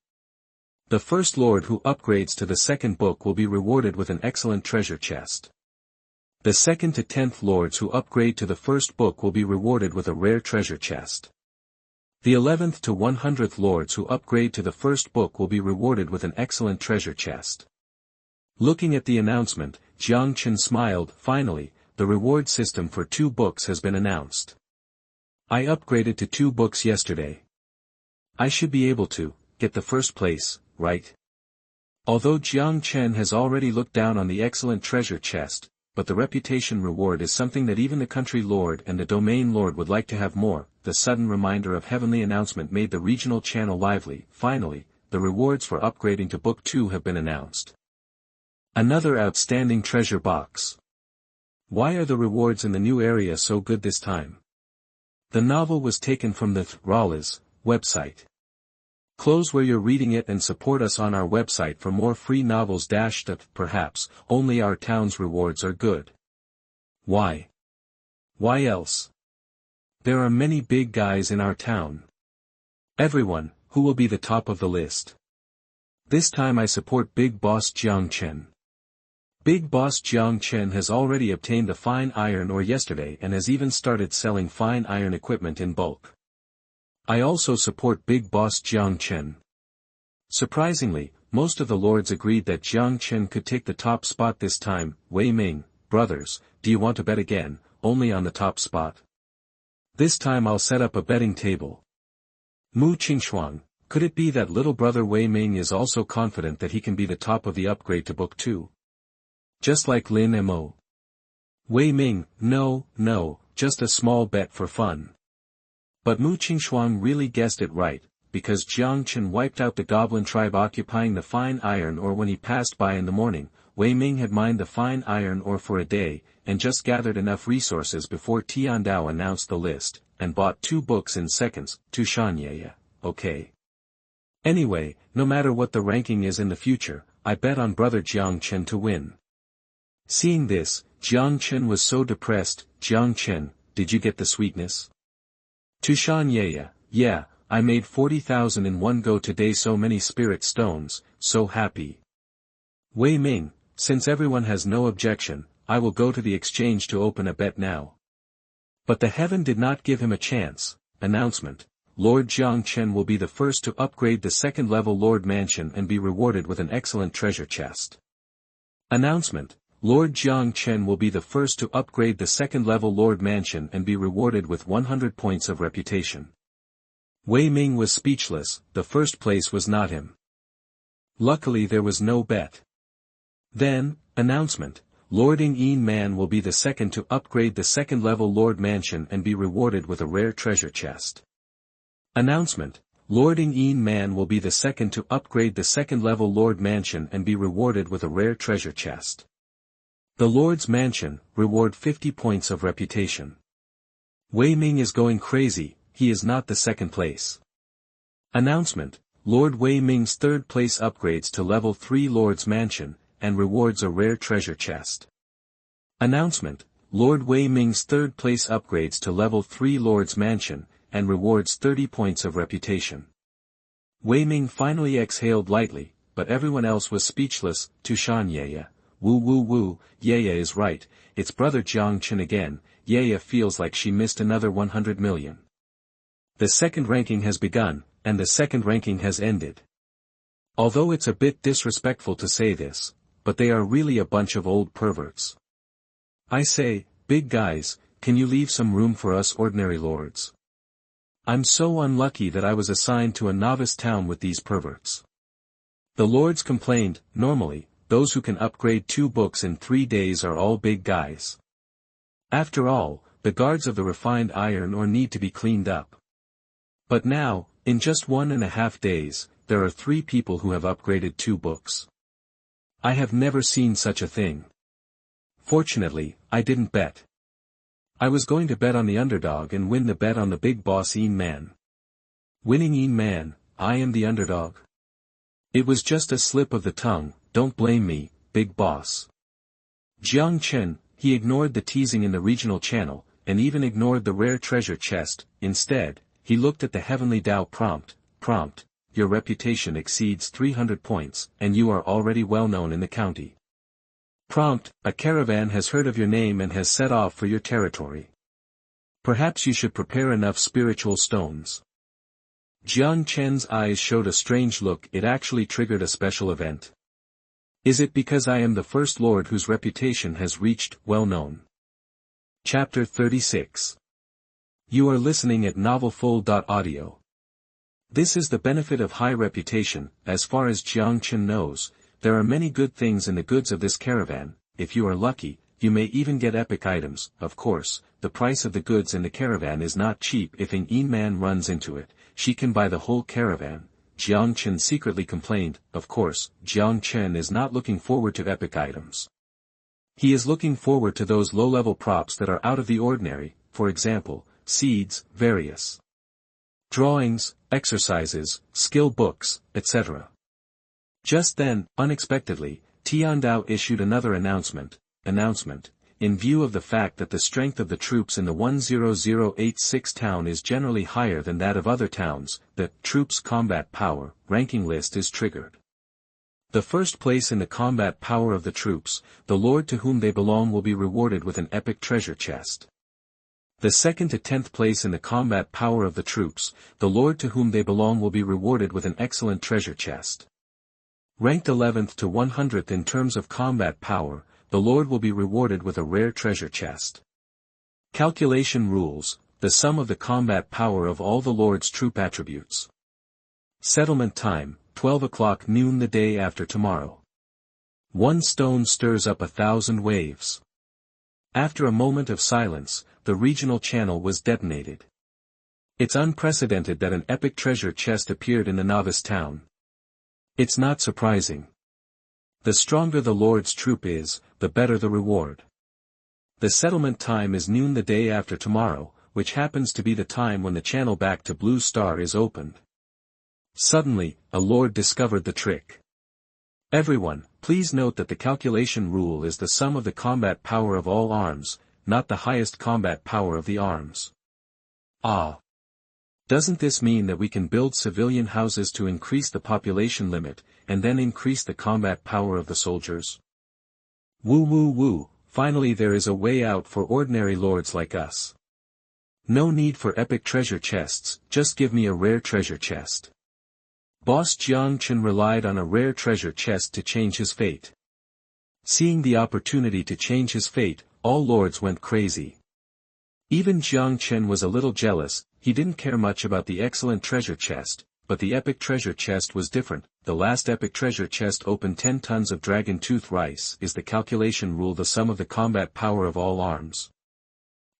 The first lord who upgrades to the second book will be rewarded with an excellent treasure chest. The 2nd to 10th lords who upgrade to the first book will be rewarded with a rare treasure chest. The 11th to 100th lords who upgrade to the first book will be rewarded with an excellent treasure chest. Looking at the announcement, Jiang Chen smiled. Finally, the reward system for 2 books has been announced. I upgraded to 2 books yesterday. I should be able to get the first place, right? Although Jiang Chen has already looked down on the excellent treasure chest, but the reputation reward is something that even the country lord and the domain lord would like to have more. The sudden reminder of heavenly announcement made the regional channel lively. Finally, the rewards for upgrading to book 2 have been announced. Another outstanding treasure box. Why are the rewards in the new area so good this time? The novel was taken from the Rawlers website. Close where you're reading it and support us on our website for more free novels. Perhaps, only our town's rewards are good. Why? Why else? There are many big guys in our town. Everyone, who will be the top of the list? This time I support Big Boss Jiang Chen. Big Boss Jiang Chen has already obtained the fine iron ore yesterday and has even started selling fine iron equipment in bulk. I also support Big Boss Jiang Chen. Surprisingly, most of the lords agreed that Jiang Chen could take the top spot this time. Wei Ming, brothers, do you want to bet again, only on the top spot? This time I'll set up a betting table. Mu Qingshuang, could it be that little brother Wei Ming is also confident that he can be the top of the upgrade to book 2? Just like Lin Mo. Wei Ming, no, just a small bet for fun. But Mu Qingshuang really guessed it right, because Jiang Chen wiped out the goblin tribe occupying the fine iron ore when he passed by in the morning. Wei Ming had mined the fine iron ore for a day, and just gathered enough resources before Tiandao announced the list, and bought 2 books in seconds. Xuanyuan, okay. Anyway, no matter what the ranking is in the future, I bet on brother Jiang Chen to win. Seeing this, Jiang Chen was so depressed. Jiang Chen, did you get the sweetness? Xuanyuan, yeah, I made 40,000 in one go today. So many spirit stones, so happy. Wei Ming, since everyone has no objection, I will go to the exchange to open a bet now. But the heaven did not give him a chance. Announcement. Lord Jiang Chen will be the first to upgrade the 2nd level Lord Mansion and be rewarded with an excellent treasure chest. Announcement. Lord Jiang Chen will be the first to upgrade the 2nd level Lord Mansion and be rewarded with 100 points of reputation. Wei Ming was speechless. The first place was not him. Luckily there was no bet. Then, announcement. Lord Yin Man will be the second to upgrade the 2nd level Lord Mansion and be rewarded with a rare treasure chest. Announcement. Lord Yin Man will be the second to upgrade the 2nd level Lord Mansion and be rewarded with a rare treasure chest. The Lord's Mansion, reward 50 points of reputation. Wei Ming is going crazy, he is not the 2nd place. Announcement. Lord Wei Ming's 3rd place upgrades to level 3 Lord's Mansion, and rewards a rare treasure chest. Announcement: Lord Wei Ming's 3rd place upgrades to level 3 Lord's Mansion, and rewards 30 points of reputation. Wei Ming finally exhaled lightly, but everyone else was speechless. Tushan Yaya. Woo woo woo, Yaya is right, it's brother Jiang Chen again. Yaya feels like she missed another 100 million. The second ranking has begun, and the second ranking has ended. Although it's a bit disrespectful to say this, but they are really a bunch of old perverts. I say, big guys, can you leave some room for us ordinary lords? I'm so unlucky that I was assigned to a novice town with these perverts. The lords complained. Normally, those who can upgrade 2 books in 3 days are all big guys. After all, the guards of the refined iron ore need to be cleaned up. But now, in just 1.5 days, there are 3 people who have upgraded 2 books. I have never seen such a thing. Fortunately, I didn't bet. I was going to bet on the underdog and win the bet on the big boss Een Man. Winning Een Man, I am the underdog. It was just a slip of the tongue, don't blame me, big boss. Jiang Chen, he ignored the teasing in the regional channel, and even ignored the rare treasure chest. Instead, he looked at the heavenly Dao prompt. Your reputation exceeds 300 points, and you are already well known in the county. Prompt, a caravan has heard of your name and has set off for your territory. Perhaps you should prepare enough spiritual stones. Jiang Chen's eyes showed a strange look. It actually triggered a special event. Is it because I am the first lord whose reputation has reached well known? Chapter 36. You are listening at novelfull.audio. This is the benefit of high reputation. As far as Jiang Chen knows, there are many good things in the goods of this caravan. If you are lucky, you may even get epic items. Of course, the price of the goods in the caravan is not cheap. If an Een Man runs into it, she can buy the whole caravan. Jiang Chen secretly complained. Of course, Jiang Chen is not looking forward to epic items. He is looking forward to those low-level props that are out of the ordinary, for example, seeds, various drawings, exercises, skill books, etc. Just then, unexpectedly, Tiandao issued another announcement. In view of the fact that the strength of the troops in the 10086 town is generally higher than that of other towns, the troops' combat power ranking list is triggered. The first place in the combat power of the troops, the lord to whom they belong will be rewarded with an epic treasure chest. The 2nd to 10th place in the combat power of the troops, the lord to whom they belong will be rewarded with an excellent treasure chest. Ranked 11th to 100th in terms of combat power, the lord will be rewarded with a rare treasure chest. Calculation rules: the sum of the combat power of all the lord's troop attributes. Settlement time, 12 o'clock noon the day after tomorrow. 1 stone stirs up 1,000 waves. After a moment of silence, the regional channel was detonated. It's unprecedented that an epic treasure chest appeared in the novice town. It's not surprising. The stronger the lord's troop is, the better the reward. The settlement time is noon the day after tomorrow, which happens to be the time when the channel back to Blue Star is opened. Suddenly, a lord discovered the trick. Everyone, please note that the calculation rule is the sum of the combat power of all arms, not the highest combat power of the arms. Ah! Doesn't this mean that we can build civilian houses to increase the population limit, and then increase the combat power of the soldiers? Woo woo woo, finally there is a way out for ordinary lords like us. No need for epic treasure chests, just give me a rare treasure chest. Boss Jiang Chen relied on a rare treasure chest to change his fate. Seeing the opportunity to change his fate, all lords went crazy. Even Jiang Chen was a little jealous. He didn't care much about the excellent treasure chest, but the epic treasure chest was different. The last epic treasure chest opened 10 tons of dragon tooth rice. Is the calculation rule the sum of the combat power of all arms?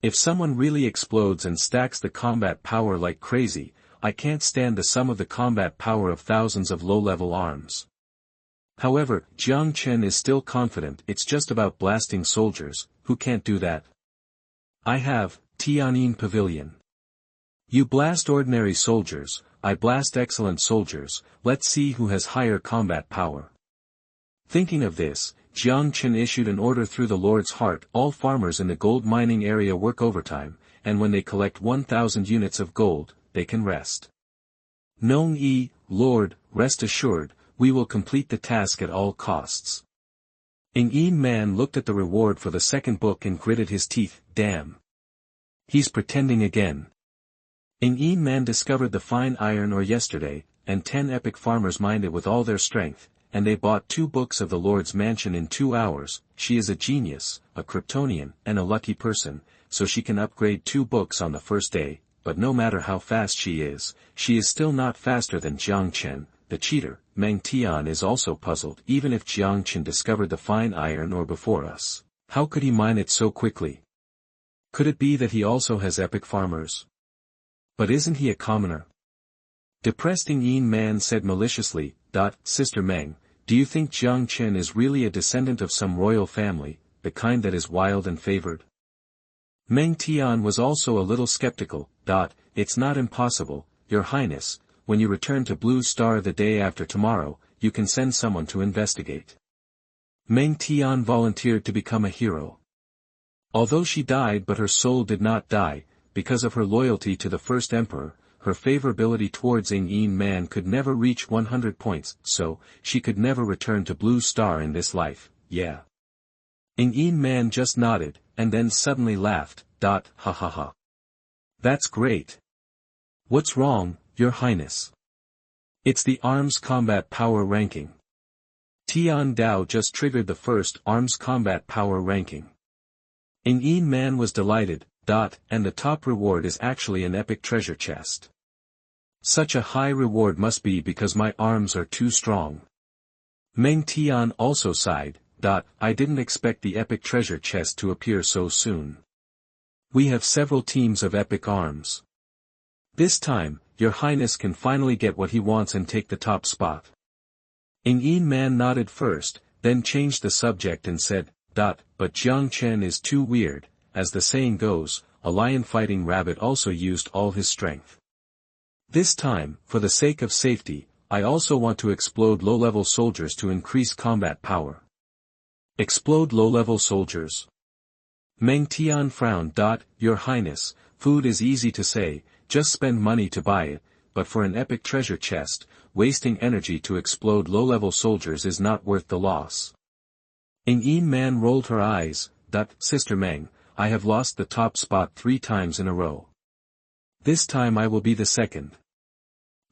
If someone really explodes and stacks the combat power like crazy, I can't stand the sum of the combat power of thousands of low-level arms. However, Jiang Chen is still confident. It's just about blasting soldiers. Who can't do that? I have, Tianyin Pavilion. You blast ordinary soldiers, I blast excellent soldiers. Let's see who has higher combat power. Thinking of this, Jiang Chen issued an order through the Lord's heart. All farmers in the gold mining area work overtime, and when they collect 1,000 units of gold, they can rest. Nong Yi, Lord, rest assured, we will complete the task at all costs. Ng Yi Man looked at the reward for the second book and gritted his teeth. Damn. He's pretending again. Ng Yi Man discovered the fine iron ore yesterday, and 10 epic farmers mined it with all their strength, and they bought 2 books of the Lord's mansion in 2 hours. She is a genius, a Kryptonian, and a lucky person, so she can upgrade 2 books on the first day, but no matter how fast she is still not faster than Jiang Chen, the cheater. Meng Tian is also puzzled. Even if Jiang Chen discovered the fine iron ore before us, how could he mine it so quickly? Could it be that he also has epic farmers? But isn't he a commoner? Depressed Ng Yi Man said maliciously, Sister Meng, do you think Jiang Chen is really a descendant of some royal family, the kind that is wild and favored? Meng Tian was also a little skeptical. It's not impossible, Your Highness. When you return to Blue Star the day after tomorrow, you can send someone to investigate. Meng Tian volunteered to become a hero. Although she died but her soul did not die, because of her loyalty to the first emperor, her favorability towards Ng Yi Man could never reach 100 points, so, she could never return to Blue Star in this life, yeah. Ng Yi Man just nodded, and then suddenly laughed. Ha ha ha. That's great. What's wrong, Your Highness? It's the Arms Combat Power Ranking. Tian Dao just triggered the first Arms Combat Power Ranking. Ng Yi Man was delighted, and the top reward is actually an epic treasure chest. Such a high reward must be because my arms are too strong. Meng Tian also sighed, I didn't expect the epic treasure chest to appear so soon. We have several teams of epic arms. This time, Your Highness can finally get what he wants and take the top spot. Ng Yi Man nodded first, then changed the subject and said, but Jiang Chen is too weird. As the saying goes, a lion-fighting rabbit also used all his strength. This time, for the sake of safety, I also want to explode low-level soldiers to increase combat power. Explode low-level soldiers? Meng Tian frowned. Your Highness, food is easy to say, just spend money to buy it, but for an epic treasure chest, wasting energy to explode low-level soldiers is not worth the loss. Ng Yi Man rolled her eyes. Sister Meng, I have lost the top spot 3 times in a row. This time I will be the second.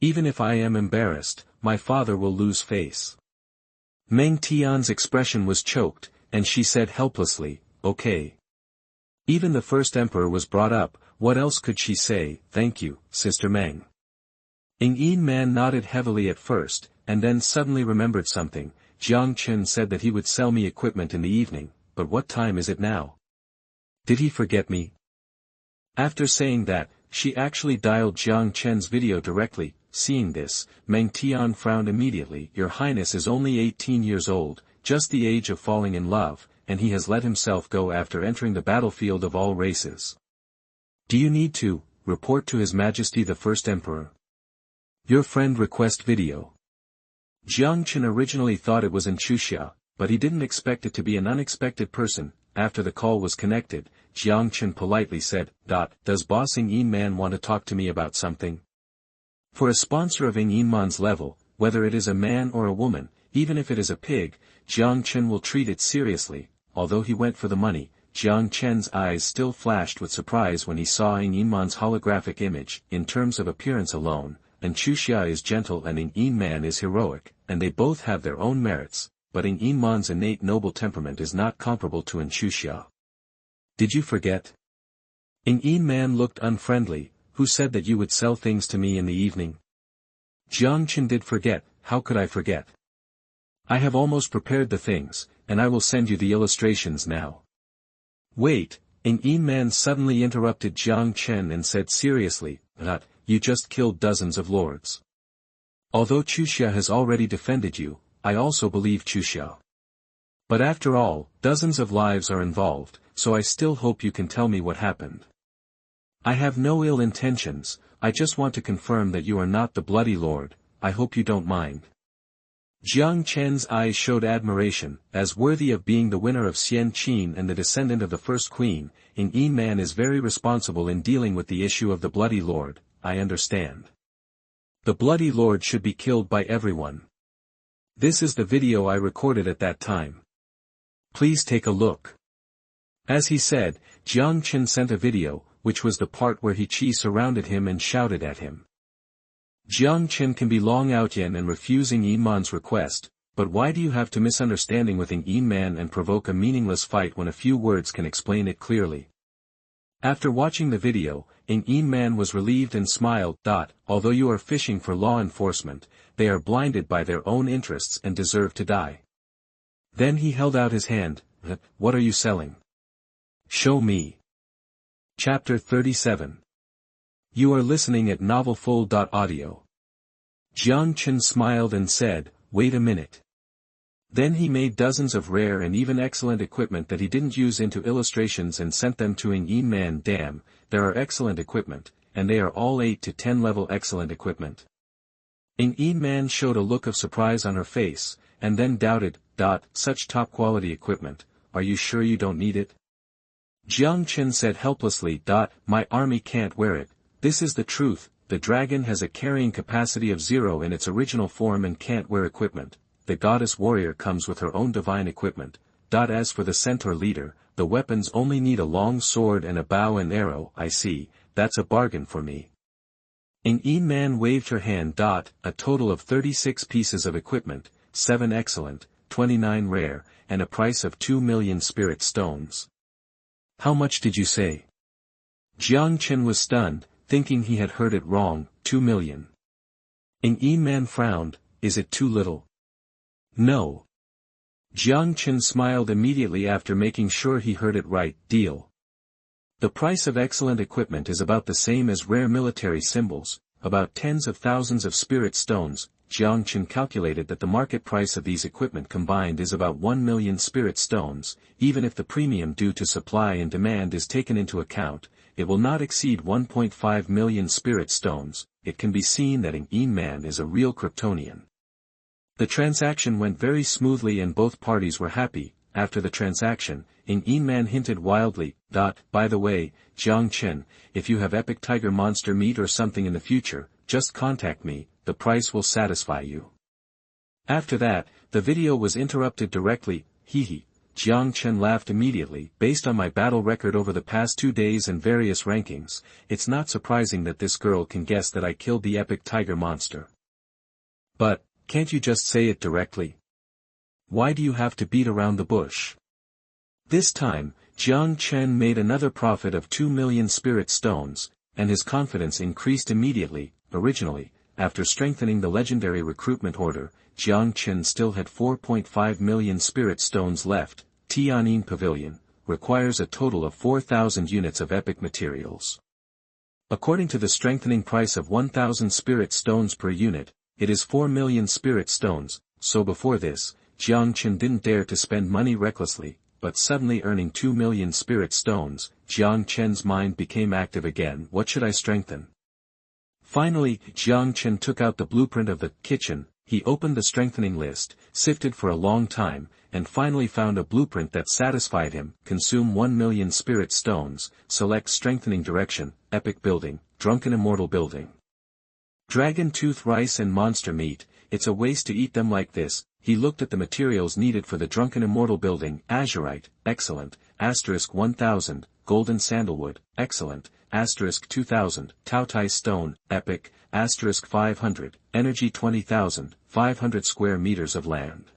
Even if I am embarrassed, my father will lose face. Meng Tian's expression was choked, and she said helplessly, okay. Even the first emperor was brought up, what else could she say? Thank you, Sister Meng. Ng Yi Man nodded heavily at first, and then suddenly remembered something. Jiang Chen said that he would sell me equipment in the evening, but what time is it now? Did he forget me? After saying that, she actually dialed Jiang Chen's video directly. Seeing this, Meng Tian frowned immediately. Your Highness is only 18 years old, just the age of falling in love, and he has let himself go after entering the battlefield of all races. Do you need to report to His Majesty the First Emperor? Your friend request video. Jiang Chen originally thought it was Xuanyuan, but he didn't expect it to be an unexpected person. After the call was connected, Jiang Chen politely said, Does Boss Ng Yi Man want to talk to me about something? For a sponsor of Ng Yi Man's level, whether it is a man or a woman, even if it is a pig, Jiang Chen will treat it seriously. Although he went for the money, Jiang Chen's eyes still flashed with surprise when he saw Ng Yi Man's holographic image. In terms of appearance alone, Xuanyuan is gentle and Ng Yi Man is heroic, and they both have their own merits, but Ng Yi Man's innate noble temperament is not comparable to Xuanyuan. Did you forget? Ng Yi Man looked unfriendly. Who said that you would sell things to me in the evening? Jiang Chen did forget. How could I forget? I have almost prepared the things, and I will send you the illustrations now. Wait, Ng Yi Man suddenly interrupted Jiang Chen and said seriously, you just killed dozens of lords. Although Xuanyuan has already defended you, I also believe Xuanyuan. But after all, dozens of lives are involved, so I still hope you can tell me what happened. I have no ill intentions, I just want to confirm that you are not the Bloody Lord. I hope you don't mind. Jiang Chen's eyes showed admiration, as worthy of being the winner of Xian Qin and the descendant of the first queen. Yin Man is very responsible in dealing with the issue of the Bloody Lord, I understand. The Bloody Lord should be killed by everyone. This is the video I recorded at that time. Please take a look. As he said, Jiang Chen sent a video, which was the part where He surrounded him and shouted at him. Jiang Chen can be long outyen and refusing Yin Man's request, but why do you have to misunderstanding with Yin Man and provoke a meaningless fight when a few words can explain it clearly? After watching the video, Yin Man was relieved and smiled. Although you are fishing for law enforcement, they are blinded by their own interests and deserve to die. Then he held out his hand. What are you selling? Show me. Chapter 37. You are listening at novelfull.audio. Jiang Chen smiled and said, wait a minute. Then he made dozens of rare and even excellent equipment that he didn't use into illustrations and sent them to Yin Man. Damn, there are excellent equipment, and they are all 8 to 10 level excellent equipment. Yin Man showed a look of surprise on her face, and then doubted. Such top quality equipment, are you sure you don't need it? Jiang Chen said helplessly. My army can't wear it. This is the truth, the dragon has a carrying capacity of 0 in its original form and can't wear equipment. The goddess warrior comes with her own divine equipment. As for the centaur leader, the weapons only need a long sword and a bow and arrow. I see, that's a bargain for me. Yin Man waved her hand. A total of 36 pieces of equipment, 7 excellent, 29 rare, and a price of 2 million spirit stones. How much did you say? Jiang Chen was stunned, thinking he had heard it wrong. 2 million. Yin Man frowned. Is it too little? No. Jiang Chen smiled immediately after making sure he heard it right. Deal. The price of excellent equipment is about the same as rare military symbols, about tens of thousands of spirit stones. Jiang Chen calculated that the market price of these equipment combined is about 1 million spirit stones. Even if the premium due to supply and demand is taken into account, it will not exceed 1.5 million spirit stones. It can be seen that Yin Man is a real Kryptonian. The transaction went very smoothly and both parties were happy. After the transaction, Yin Man hinted wildly. By the way, Jiang Chen, if you have epic tiger monster meat or something in the future, just contact me, the price will satisfy you. After that, the video was interrupted directly. Jiang Chen laughed immediately. Based on my battle record over the past 2 days and various rankings, it's not surprising that this girl can guess that I killed the epic tiger monster. But, can't you just say it directly? Why do you have to beat around the bush? This time, Jiang Chen made another profit of 2 million spirit stones, and his confidence increased immediately. Originally, after strengthening the legendary recruitment order, Jiang Chen still had 4.5 million spirit stones left. Tianyin Pavilion requires a total of 4,000 units of epic materials. According to the strengthening price of 1,000 spirit stones per unit, it is 4 million spirit stones. So before this, Jiang Chen didn't dare to spend money recklessly, but suddenly earning 2 million spirit stones, Jiang Chen's mind became active again. What should I strengthen? Finally, Jiang Chen took out the blueprint of the kitchen. He opened the strengthening list, sifted for a long time, and finally found a blueprint that satisfied him. Consume 1 million spirit stones, select strengthening direction, epic building, drunken immortal building. Dragon tooth rice and monster meat, it's a waste to eat them like this. He looked at the materials needed for the drunken immortal building. Azurite, excellent, * 1000, golden sandalwood, excellent, * 2000, Taotai stone, epic, * 500, energy 20,000, 500 square meters of land.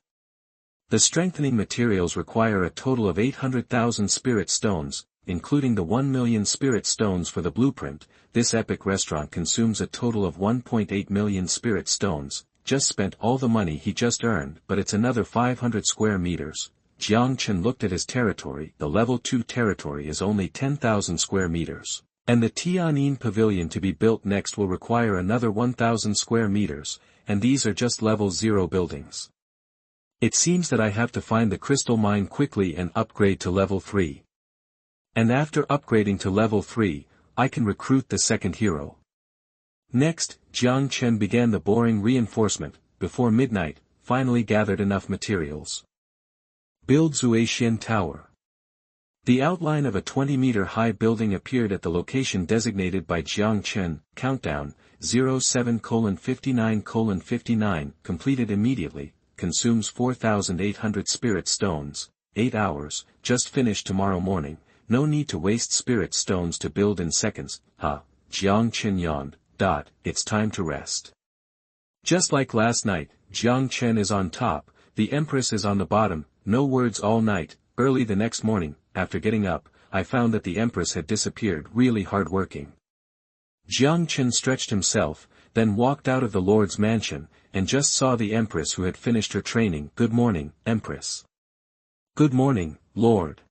The strengthening materials require a total of 800,000 spirit stones, including the 1 million spirit stones for the blueprint. This epic restaurant consumes a total of 1.8 million spirit stones. Just spent all the money he just earned, but it's another 500 square meters. Jiang Chen looked at his territory. The level 2 territory is only 10,000 square meters. And the Tianyin Pavilion to be built next will require another 1,000 square meters, and these are just level 0 buildings. It seems that I have to find the crystal mine quickly and upgrade to level 3. And after upgrading to level 3, I can recruit the second hero. Next, Jiang Chen began the boring reinforcement. Before midnight, finally gathered enough materials. Build Xuanyuan Tower. The outline of a 20-meter-high building appeared at the location designated by Jiang Chen, countdown, 07:59:59, completed immediately, consumes 4,800 spirit stones, 8 hours, just finished tomorrow morning, no need to waste spirit stones to build in seconds. Jiang Chen yawned. It's time to rest. Just like last night, Jiang Chen is on top, the Empress is on the bottom, no words all night. Early the next morning, after getting up, I found that the Empress had disappeared, really hard working. Jiang Chen stretched himself, then walked out of the Lord's mansion, and just saw the Empress who had finished her training. Good morning, Empress. Good morning, Lord.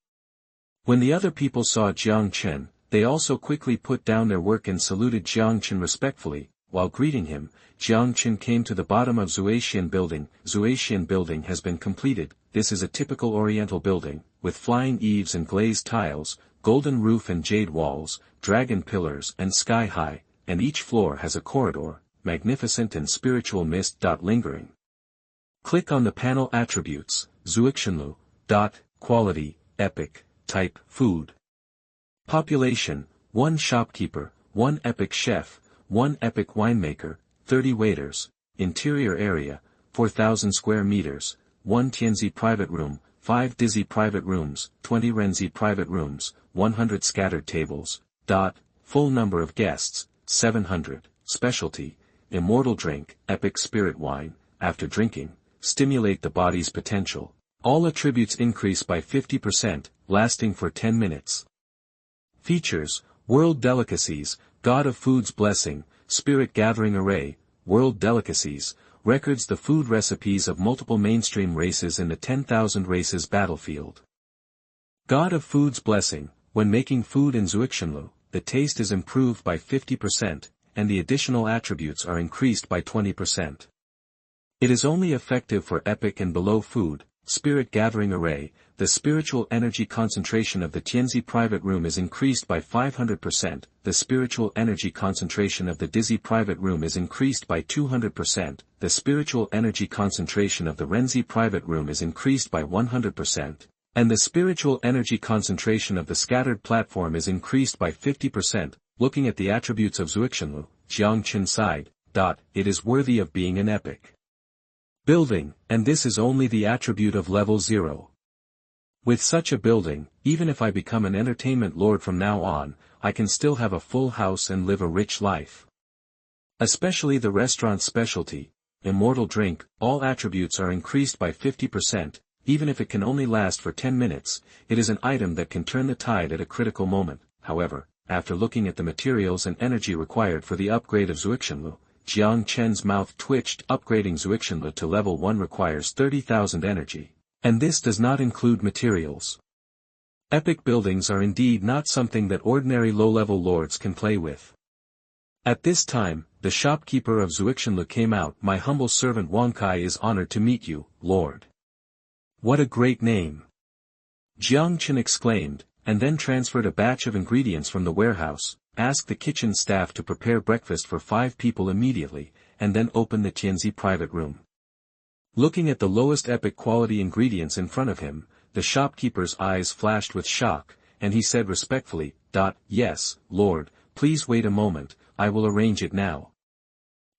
When the other people saw Jiang Chen, they also quickly put down their work and saluted Jiang Chen respectfully. While greeting him, Jiang Chen came to the bottom of Xuanyuan building. Xuanyuan building has been completed. This is a typical Oriental building, with flying eaves and glazed tiles, golden roof and jade walls, dragon pillars and sky high, and each floor has a corridor, magnificent and spiritual mist. Lingering. Click on the panel Attributes, Xuanyuan. Quality, Epic, Type, Food. Population, 1 shopkeeper, 1 epic chef, 1 epic winemaker, 30 waiters. Interior area, 4,000 square meters, 1 Tianzi private room, 5 Dizzy private rooms, 20 Renzi private rooms, 100 scattered tables. Full number of guests, 700. Specialty, immortal drink, epic spirit wine. After drinking, stimulate the body's potential. All attributes increase by 50%, lasting for 10 minutes. Features, World Delicacies, God of Food's Blessing, Spirit Gathering Array. World Delicacies, records the food recipes of multiple mainstream races in the 10,000 races battlefield. God of Food's Blessing, when making food in Xuanyuan, the taste is improved by 50%, and the additional attributes are increased by 20%. It is only effective for epic and below food. Spirit Gathering Array, the spiritual energy concentration of the Tianzi private room is increased by 500%, the spiritual energy concentration of the Dizzy private room is increased by 200%, the spiritual energy concentration of the Renzi private room is increased by 100%, and the spiritual energy concentration of the scattered platform is increased by 50%. Looking at the attributes of Xuanyuan, Jiang Chen sighed. It is worthy of being an epic building, and this is only the attribute of level 0. With such a building, even if I become an entertainment lord from now on, I can still have a full house and live a rich life. Especially the restaurant specialty, immortal drink, all attributes are increased by 50%, even if it can only last for 10 minutes, it is an item that can turn the tide at a critical moment. However, after looking at the materials and energy required for the upgrade of Xuanyuan, Jiang Chen's mouth twitched. Upgrading Xuanyuan to level 1 requires 30,000 energy. And this does not include materials. Epic buildings are indeed not something that ordinary low-level lords can play with. At this time, the shopkeeper of Xuanyuan came out. My humble servant Wang Kai is honored to meet you, Lord. What a great name! Jiang Chen exclaimed, and then transferred a batch of ingredients from the warehouse, asked the kitchen staff to prepare breakfast for 5 people immediately, and then opened the Tianzi private room. Looking at the lowest epic quality ingredients in front of him, the shopkeeper's eyes flashed with shock, and he said respectfully, Yes, Lord, please wait a moment, I will arrange it now.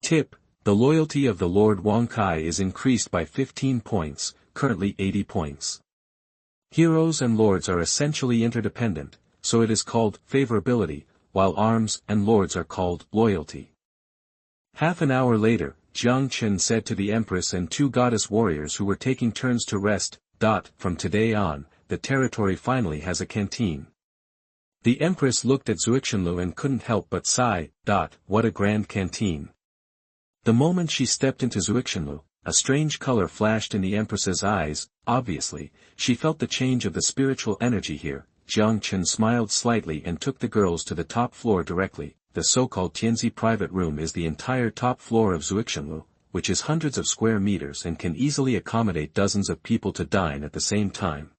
Tip, the loyalty of the Lord Wang Kai is increased by 15 points, currently 80 points. Heroes and lords are essentially interdependent, so it is called favorability, while arms and lords are called loyalty. Half an hour later, Jiang Chen said to the Empress and 2 goddess warriors who were taking turns to rest, From today on, the territory finally has a canteen. The Empress looked at Xuanyuan and couldn't help but sigh, What a grand canteen. The moment she stepped into Xuanyuan, a strange color flashed in the Empress's eyes. Obviously, she felt the change of the spiritual energy here. Jiang Chen smiled slightly and took the girls to the top floor directly. The so-called Tianzi private room is the entire top floor of Xuanyuan, which is hundreds of square meters and can easily accommodate dozens of people to dine at the same time.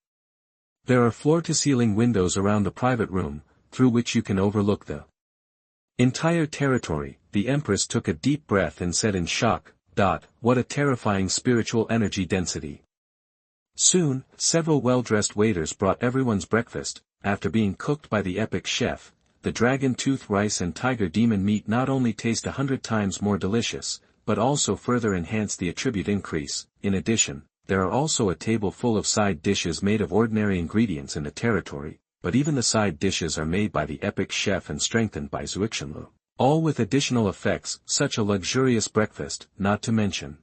There are floor-to-ceiling windows around the private room, through which you can overlook the entire territory. The Empress took a deep breath and said in shock, What a terrifying spiritual energy density. Soon, several well-dressed waiters brought everyone's breakfast. After being cooked by the epic chef, the dragon tooth rice and tiger demon meat not only taste 100 times more delicious, but also further enhance the attribute increase. In addition, there are also a table full of side dishes made of ordinary ingredients in the territory, but even the side dishes are made by the epic chef and strengthened by Xuanyuan, all with additional effects. Such a luxurious breakfast, not to mention.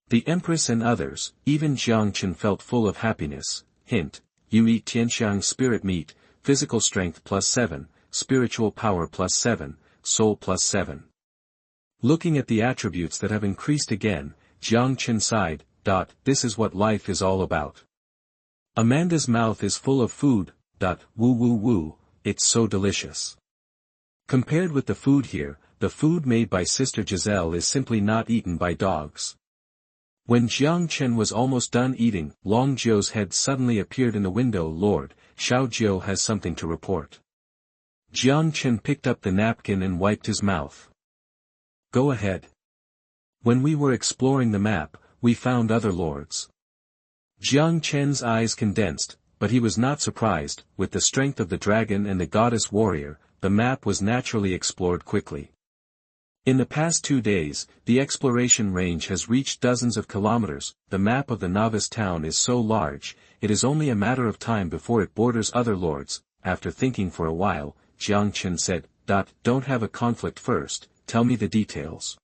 The Empress and others, even Jiang Chen, felt full of happiness. Hint: you eat Tianxiang spirit meat, physical strength +7, spiritual power +7, soul +7. Looking at the attributes that have increased again, Jiang Chen sighed. This is what life is all about. Amanda's mouth is full of food. Woo woo woo, it's so delicious. Compared with the food here, the food made by Sister Giselle is simply not eaten by dogs. When Jiang Chen was almost done eating, Long Jiu's head suddenly appeared in the window. Lord, Xiao Jiu has something to report. Jiang Chen picked up the napkin and wiped his mouth. Go ahead. When we were exploring the map, we found other lords. Jiang Chen's eyes condensed, but he was not surprised. With the strength of the dragon and the goddess warrior, the map was naturally explored quickly. In the past 2 days, the exploration range has reached dozens of kilometers. The map of the novice town is so large, it is only a matter of time before it borders other lords. After thinking for a while, Jiang Chen said, Don't have a conflict first, tell me the details.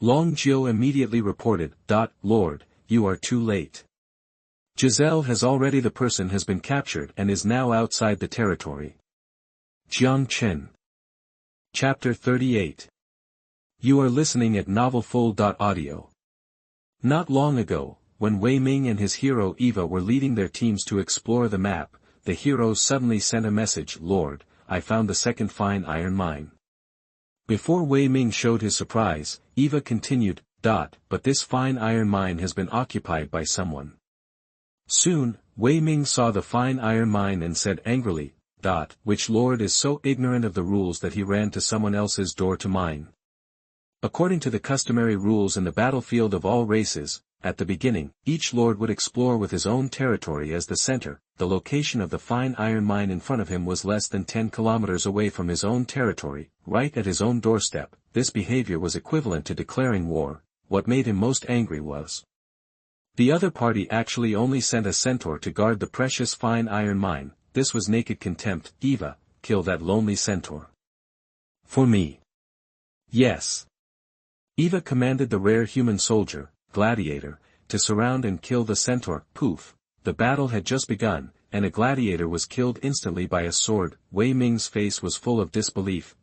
Long Jiu immediately reported, Lord, you are too late. Giselle has already the person has been captured and is now outside the territory. Jiang Chen. Chapter 38. You are listening at novelfull.audio. Not long ago, when Wei Ming and his hero Eva were leading their teams to explore the map, the hero suddenly sent a message. Lord, I found the second fine iron mine. Before Wei Ming showed his surprise, Eva continued, But this fine iron mine has been occupied by someone. Soon, Wei Ming saw the fine iron mine and said angrily, Which lord is so ignorant of the rules that he ran to someone else's door to mine? According to the customary rules in the battlefield of all races, at the beginning, each lord would explore with his own territory as the center. The location of the fine iron mine in front of him was less than 10 kilometers away from his own territory, right at his own doorstep. This behavior was equivalent to declaring war. What made him most angry was the other party actually only sent a centaur to guard the precious fine iron mine. This was naked contempt. Eva, kill that lonely centaur. For me. Yes. Eva commanded the rare human soldier, gladiator, to surround and kill the centaur. Poof, the battle had just begun, and a gladiator was killed instantly by a sword. Wei Ming's face was full of disbelief.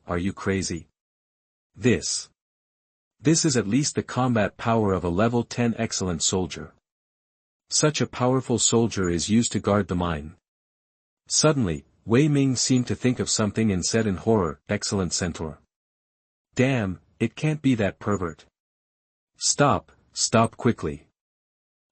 Are you crazy? This is at least the combat power of a level 10 excellent soldier. Such a powerful soldier is used to guard the mine. Suddenly, Wei Ming seemed to think of something and said in horror, Excellent centaur. Damn, it can't be that pervert. Stop quickly.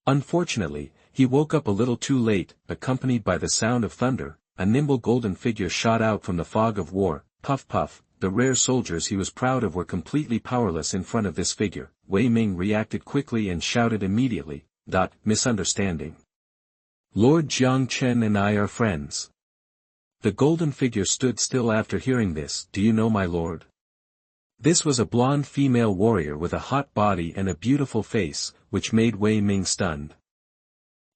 Unfortunately, he woke up a little too late. Accompanied by the sound of thunder, a nimble golden figure shot out from the fog of war. Puff puff, the rare soldiers he was proud of were completely powerless in front of this figure. Wei Ming reacted quickly and shouted immediately, Misunderstanding. Lord Jiang Chen and I are friends. The golden figure stood still after hearing this. Do you know my lord? This was a blonde female warrior with a hot body and a beautiful face, which made Wei Ming stunned.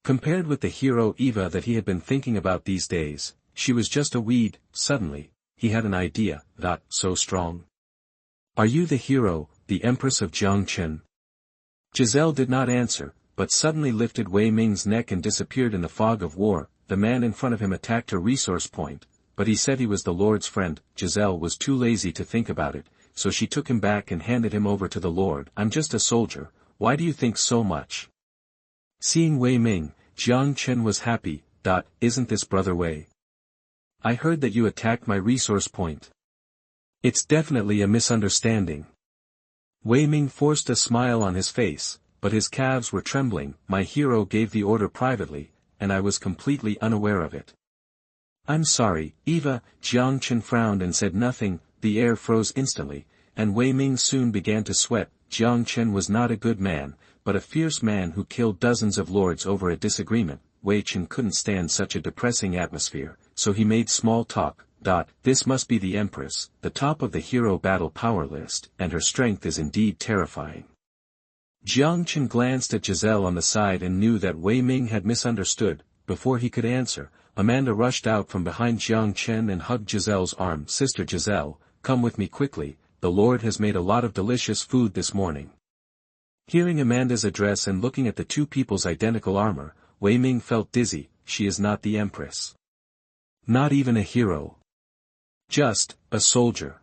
Compared with the hero Eva that he had been thinking about these days, she was just a weed. Suddenly, he had an idea. So strong. Are you the hero, the Empress of Jiang Chen? Giselle did not answer, but suddenly lifted Wei Ming's neck and disappeared in the fog of war. The man in front of him attacked her resource point, but he said he was the Lord's friend. Giselle was too lazy to think about it, so she took him back and handed him over to the Lord. I'm just a soldier, why do you think so much? Seeing Wei Ming, Jiang Chen was happy. Isn't this brother Wei? I heard that you attacked my resource point. It's definitely a misunderstanding. Wei Ming forced a smile on his face, but his calves were trembling. My hero gave the order privately, and I was completely unaware of it. I'm sorry, Eva. Jiang Chen frowned and said nothing. The air froze instantly, and Wei Ming soon began to sweat. Jiang Chen was not a good man, but a fierce man who killed dozens of lords over a disagreement. Wei Chen couldn't stand such a depressing atmosphere, so he made small talk. This must be the Empress, the top of the hero battle power list, and her strength is indeed terrifying. Jiang Chen glanced at Giselle on the side and knew that Wei Ming had misunderstood. Before he could answer, Amanda rushed out from behind Jiang Chen and hugged Giselle's arm. Sister Giselle, come with me quickly, the Lord has made a lot of delicious food this morning. Hearing Amanda's address and looking at the two people's identical armor, Wei Ming felt dizzy. She is not the Empress. Not even a hero. Just a soldier.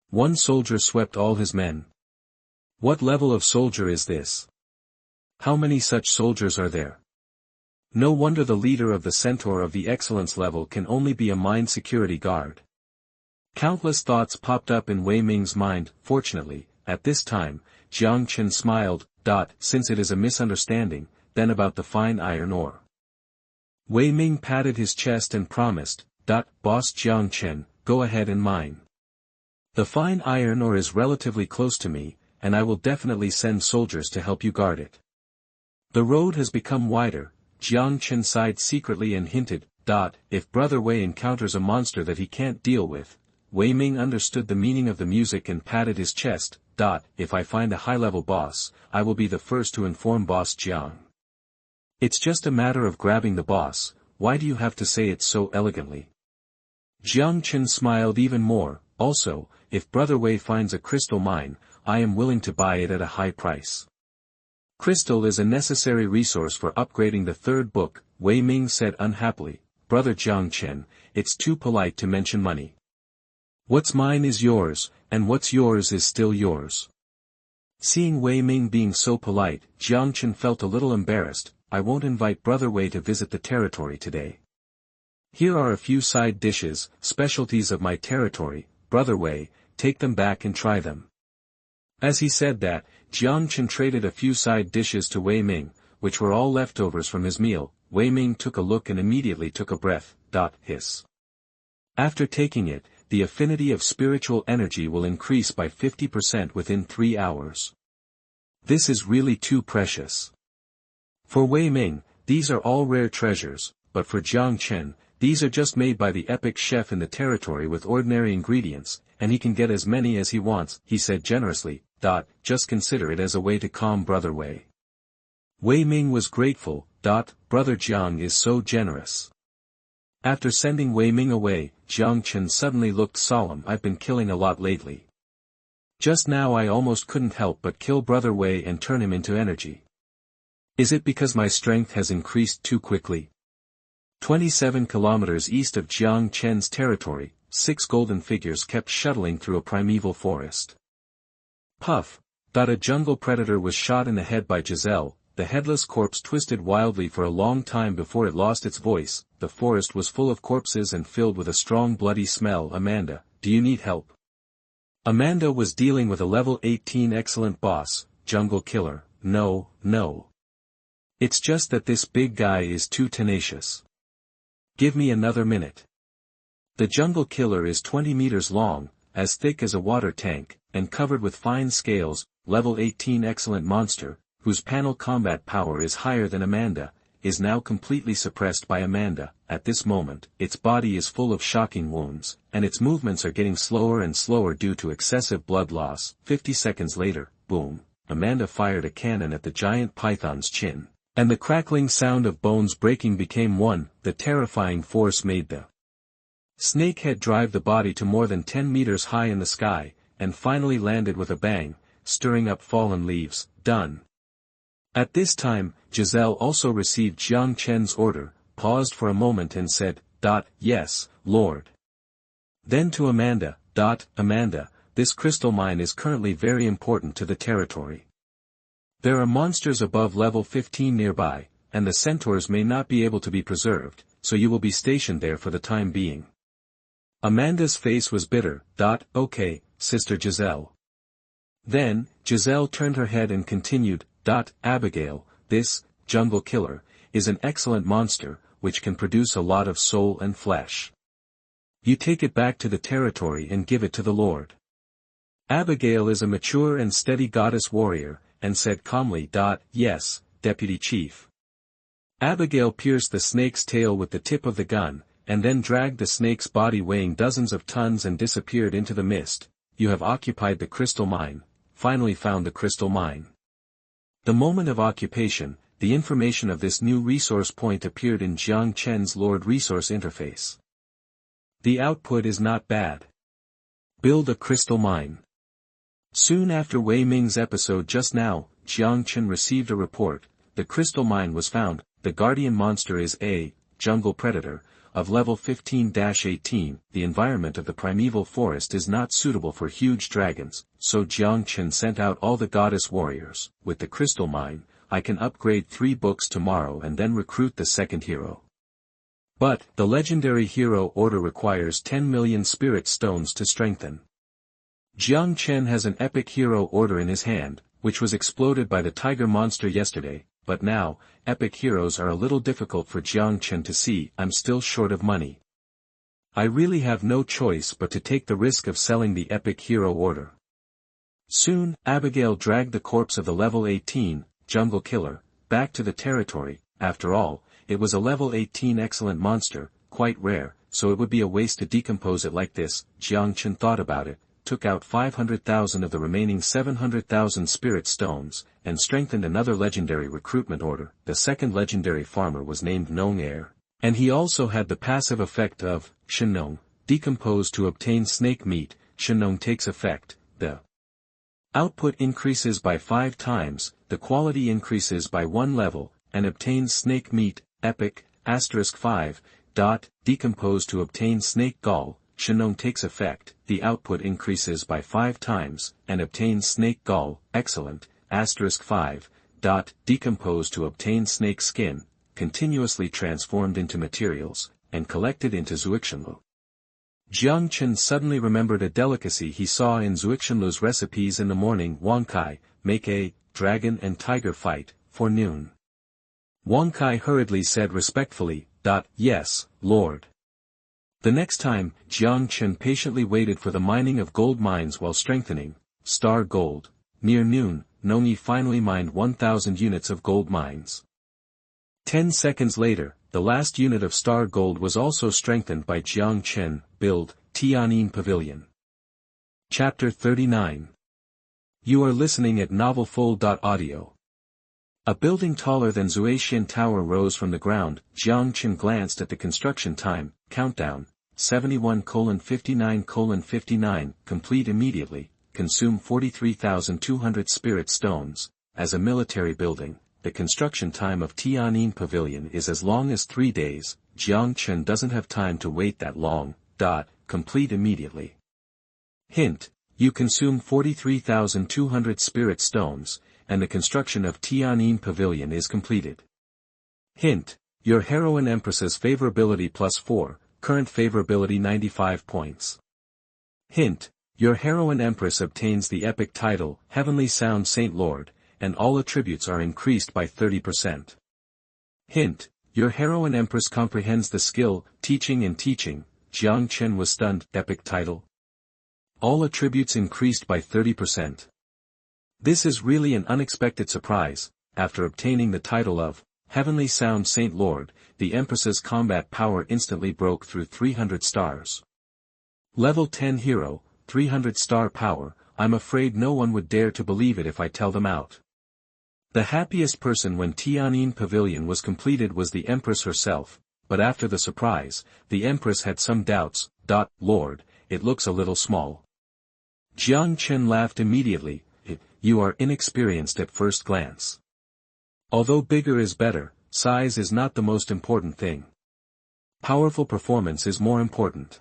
One soldier swept all his men. What level of soldier is this? How many such soldiers are there? No wonder the leader of the Centaur of the excellence level can only be a mine security guard. Countless thoughts popped up in Wei Ming's mind. Fortunately, at this time, Jiang Chen smiled. Since it is a misunderstanding, then about the fine iron ore. Wei Ming patted his chest and promised. Boss Jiang Chen, go ahead and mine. The fine iron ore is relatively close to me, and I will definitely send soldiers to help you guard it. The road has become wider. Jiang Chen sighed secretly and hinted. If Brother Wei encounters a monster that he can't deal with. Wei Ming understood the meaning of the music and patted his chest. If I find a high-level boss, I will be the first to inform Boss Jiang. It's just a matter of grabbing the boss. Why do you have to say it so elegantly? Jiang Chen smiled even more. Also, if Brother Wei finds a crystal mine, I am willing to buy it at a high price. Crystal is a necessary resource for upgrading the third book, Wei Ming said unhappily. Brother Jiang Chen, it's too polite to mention money. What's mine is yours, and what's yours is still yours. Seeing Wei Ming being so polite, Jiang Chen felt a little embarrassed. I won't invite Brother Wei to visit the territory today. Here are a few side dishes, specialties of my territory. Brother Wei, take them back and try them. As he said that, Jiang Chen traded a few side dishes to Wei Ming, which were all leftovers from his meal. Wei Ming took a look and immediately took a breath. Hiss. After taking it, the affinity of spiritual energy will increase by 50% within 3 hours. This is really too precious. For Wei Ming, these are all rare treasures, but for Jiang Chen, these are just made by the epic chef in the territory with ordinary ingredients, and he can get as many as he wants, he said generously. Just consider it as a way to calm Brother Wei. Wei Ming was grateful. Brother Jiang is so generous. After sending Wei Ming away, Jiang Chen suddenly looked solemn. I've been killing a lot lately. Just now I almost couldn't help but kill Brother Wei and turn him into energy. Is it because my strength has increased too quickly? 27 kilometers east of Jiang Chen's territory, 6 golden figures kept shuttling through a primeval forest. Puff. A jungle predator was shot in the head by Giselle. The headless corpse twisted wildly for a long time before it lost its voice. The forest was full of corpses and filled with a strong bloody smell. Amanda, do you need help? Amanda was dealing with a level 18 excellent boss, jungle killer. No. It's just that this big guy is too tenacious. Give me another minute. The jungle killer is 20 meters long, as thick as a water tank, and covered with fine scales. Level 18 excellent monster, whose panel combat power is higher than Amanda, is now completely suppressed by Amanda. At this moment, its body is full of shocking wounds, and its movements are getting slower and slower due to excessive blood loss. 50 seconds later, boom, Amanda fired a cannon at the giant python's chin, and the crackling sound of bones breaking became one. The terrifying force made the snakehead drive the body to more than 10 meters high in the sky, and finally landed with a bang, stirring up fallen leaves. Done. At this time, Giselle also received Jiang Chen's order, paused for a moment and said, Yes, Lord. Then to Amanda, Amanda, this crystal mine is currently very important to the territory. There are monsters above level 15 nearby, and the centaurs may not be able to be preserved, so you will be stationed there for the time being. Amanda's face was bitter. Okay, Sister Giselle. Then, Giselle turned her head and continued, Abigail, this jungle killer is an excellent monster, which can produce a lot of soul and flesh. You take it back to the territory and give it to the Lord. Abigail is a mature and steady goddess warrior, and said calmly, "Yes, Deputy Chief." Abigail pierced the snake's tail with the tip of the gun, and then dragged the snake's body weighing dozens of tons and disappeared into the mist. "You have occupied the crystal mine, finally found the crystal mine." The moment of occupation, the information of this new resource point appeared in Jiang Chen's Lord Resource interface. The output is not bad. Build a crystal mine. Soon after Wei Ming's episode just now, Jiang Chen received a report. The crystal mine was found. The guardian monster is a jungle predator of level 15-18. The environment of the primeval forest is not suitable for huge dragons, so Jiang Chen sent out all the goddess warriors. With the crystal mine, I can upgrade 3 books tomorrow and then recruit the second hero. But the legendary hero order requires 10 million spirit stones to strengthen. Jiang Chen has an epic hero order in his hand, which was exploded by the tiger monster yesterday, but now, epic heroes are a little difficult for Jiang Chen to see. I'm still short of money. I really have no choice but to take the risk of selling the epic hero order. Soon, Abigail dragged the corpse of the level 18, jungle killer, back to the territory. After all, it was a level 18 excellent monster, quite rare, so it would be a waste to decompose it like this. Jiang Chen thought about it, took out 500,000 of the remaining 700,000 spirit stones, and strengthened another legendary recruitment order. The second legendary farmer was named Nong Air, and he also had the passive effect of Shenong, decompose to obtain snake meat. Shenong takes effect, the output increases by 5 times, the quality increases by 1 level, and obtains snake meat, epic, *5, decompose to obtain snake gall. Shenong takes effect, the output increases by 5 times, and obtains snake gall, excellent, *5, decompose to obtain snake skin, continuously transformed into materials, and collected into Xuanyuan. Jiang Chen suddenly remembered a delicacy he saw in Xuanyuan's recipes in the morning. Wang Kai, make a dragon and tiger fight, for noon. Wang Kai hurriedly said respectfully, "Yes, Lord." The next time, Jiang Chen patiently waited for the mining of gold mines while strengthening, star gold. Near noon, Nongyi finally mined 1,000 units of gold mines. 10 seconds later, the last unit of star gold was also strengthened by Jiang Chen. Build, Tianyin Pavilion. Chapter 39. You are listening at novelfull.audio. A building taller than Xuanyuan Tower rose from the ground. Jiang Chen glanced at the construction time, countdown, 71:59:59, complete immediately, consume 43,200 spirit stones. As a military building, the construction time of Tianyin Pavilion is as long as 3 days. Jiang Chen doesn't have time to wait that long. Complete immediately. Hint, you consume 43,200 spirit stones, and the construction of Tianyin Pavilion is completed. Hint, your heroine Empress's favorability +4, current favorability 95 points. Hint, your heroine Empress obtains the epic title, Heavenly Sound Saint Lord, and all attributes are increased by 30%. Hint, your heroine Empress comprehends the skill, teaching and teaching. Jiang Chen was stunned. Epic title. All attributes increased by 30%. This is really an unexpected surprise. After obtaining the title of Heavenly Sound Saint Lord, the Empress's combat power instantly broke through 300 stars. Level 10 hero, 300 star power. I'm afraid no one would dare to believe it if I tell them out. The happiest person when Tianyin Pavilion was completed was the Empress herself, but after the surprise, the Empress had some doubts. Lord, it looks a little small. Jiang Chen laughed immediately. You are inexperienced at first glance. Although bigger is better, size is not the most important thing. Powerful performance is more important.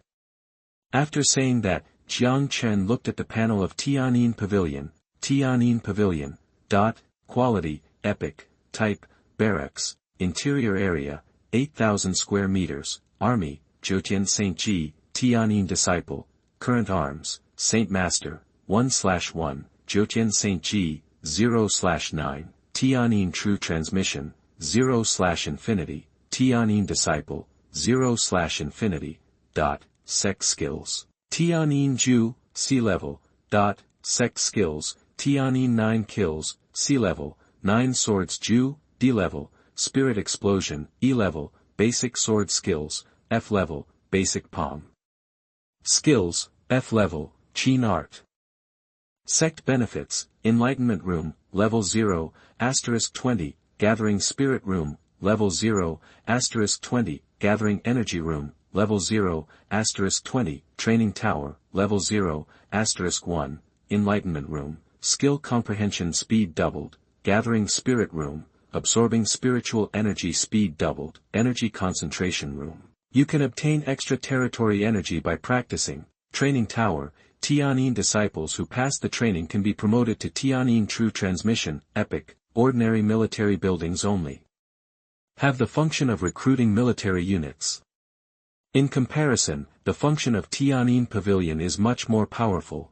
After saying that, Jiang Chen looked at the panel of Tianyin Pavilion. Tianyin Pavilion. Quality, epic, type, barracks, interior area, 8,000 square meters, army, Zhoutian Saint Ji, Tianyin Disciple, current arms, Saint Master, 1/1, Zhoutian Saint Ji, 0/9, Tianyin True Transmission, 0/infinity, Tianyin Disciple, 0/infinity. Sex skills. Tianyin Ju, sea level, Sect skills, Tianyin 9 kills, C level, 9 swords Ju, D level, Spirit explosion, E level, basic sword skills, F level, basic palm skills, F level, Qin art. Sect benefits, Enlightenment Room, level 0, *20, Gathering Spirit Room, level 0, *20, Gathering Energy Room, level 0, *20, Training Tower, level 0, *1, Enlightenment Room, Skill Comprehension Speed doubled, Gathering Spirit Room, Absorbing Spiritual Energy Speed doubled, Energy Concentration Room. You can obtain extra territory energy by practicing. Training Tower, Tianyin disciples who pass the training can be promoted to Tianyin True Transmission, Epic, ordinary military buildings only. Have the function of recruiting military units. In comparison, the function of Tianyin Pavilion is much more powerful.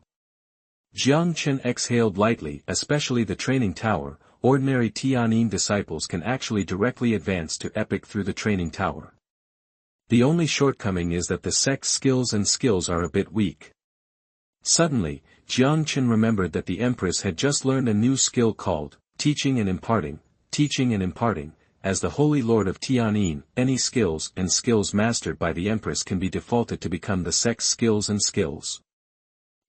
Jiang Chen exhaled lightly, especially the training tower. Ordinary Tianyin disciples can actually directly advance to Epic through the training tower. The only shortcoming is that the sect's skills are a bit weak. Suddenly, Jiang Chen remembered that the Empress had just learned a new skill called, Teaching and Imparting, as the Holy Lord of Tianyin. Any skills mastered by the Empress can be defaulted to become the sect's skills.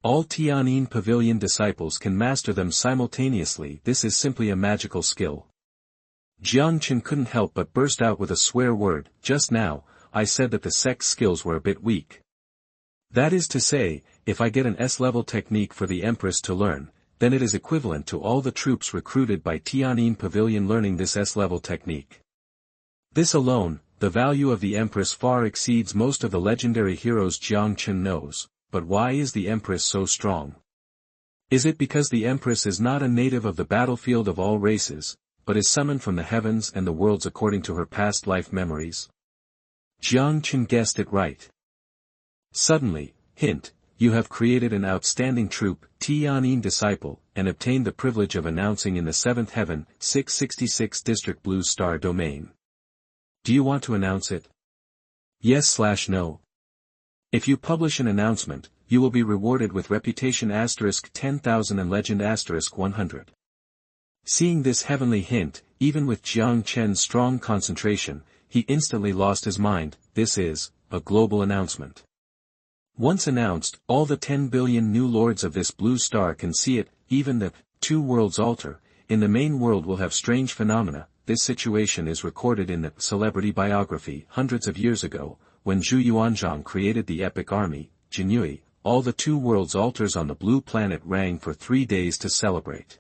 All Tianyin Pavilion disciples can master them simultaneously. This is simply a magical skill. Jiang Chen couldn't help but burst out with a swear word. Just now, I said that the sect's skills were a bit weak. That is to say, if I get an S-level technique for the Empress to learn, then it is equivalent to all the troops recruited by Tianyin Pavilion learning this S-level technique. This alone, the value of the Empress far exceeds most of the legendary heroes Jiang Chen knows. But why is the Empress so strong? Is it because the Empress is not a native of the battlefield of all races, but is summoned from the heavens and the worlds according to her past life memories? Jiang Chen guessed it right. Suddenly, hint, you have created an outstanding troop, Tianyin disciple, and obtained the privilege of announcing in the 7th heaven, 666 district blue star domain. Do you want to announce it? Yes/no. If you publish an announcement, you will be rewarded with reputation *10,000 and legend *100. Seeing this heavenly hint, even with Jiang Chen's strong concentration, he instantly lost his mind. This is a global announcement. Once announced, all the 10 billion new lords of this blue star can see it. Even the two worlds alter, in the main world will have strange phenomena. This situation is recorded in the celebrity biography hundreds of years ago. When Zhu Yuanzhang created the epic army, Jinyui, all the two worlds altars on the blue planet rang for 3 days to celebrate.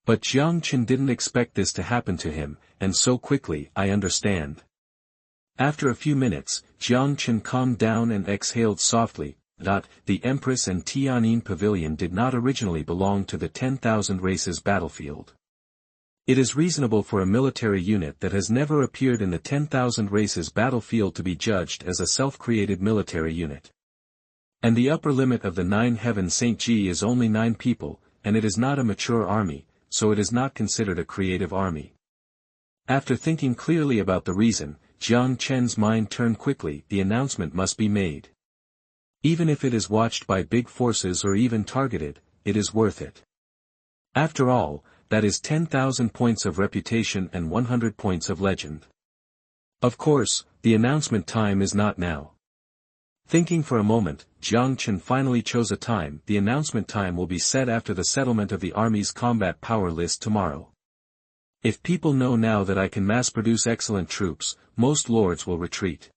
But Jiang Chen didn't expect this to happen to him, and so quickly. I understand. After a few minutes, Jiang Chen calmed down and exhaled softly. The Empress and Tianyin Pavilion did not originally belong to the 10,000 races battlefield. It is reasonable for a military unit that has never appeared in the 10,000 races battlefield to be judged as a self-created military unit. And the upper limit of the 9 heaven St. Ji is only 9 people, and it is not a mature army, so it is not considered a creative army. After thinking clearly about the reason, Jiang Chen's mind turned quickly. The announcement must be made. Even if it is watched by big forces or even targeted, it is worth it. After all, that is 10,000 points of reputation and 100 points of legend. Of course, the announcement time is not now. Thinking for a moment, Jiang Chen finally chose a time. The announcement time will be set after the settlement of the army's combat power list tomorrow. If people know now that I can mass-produce excellent troops, most lords will retreat.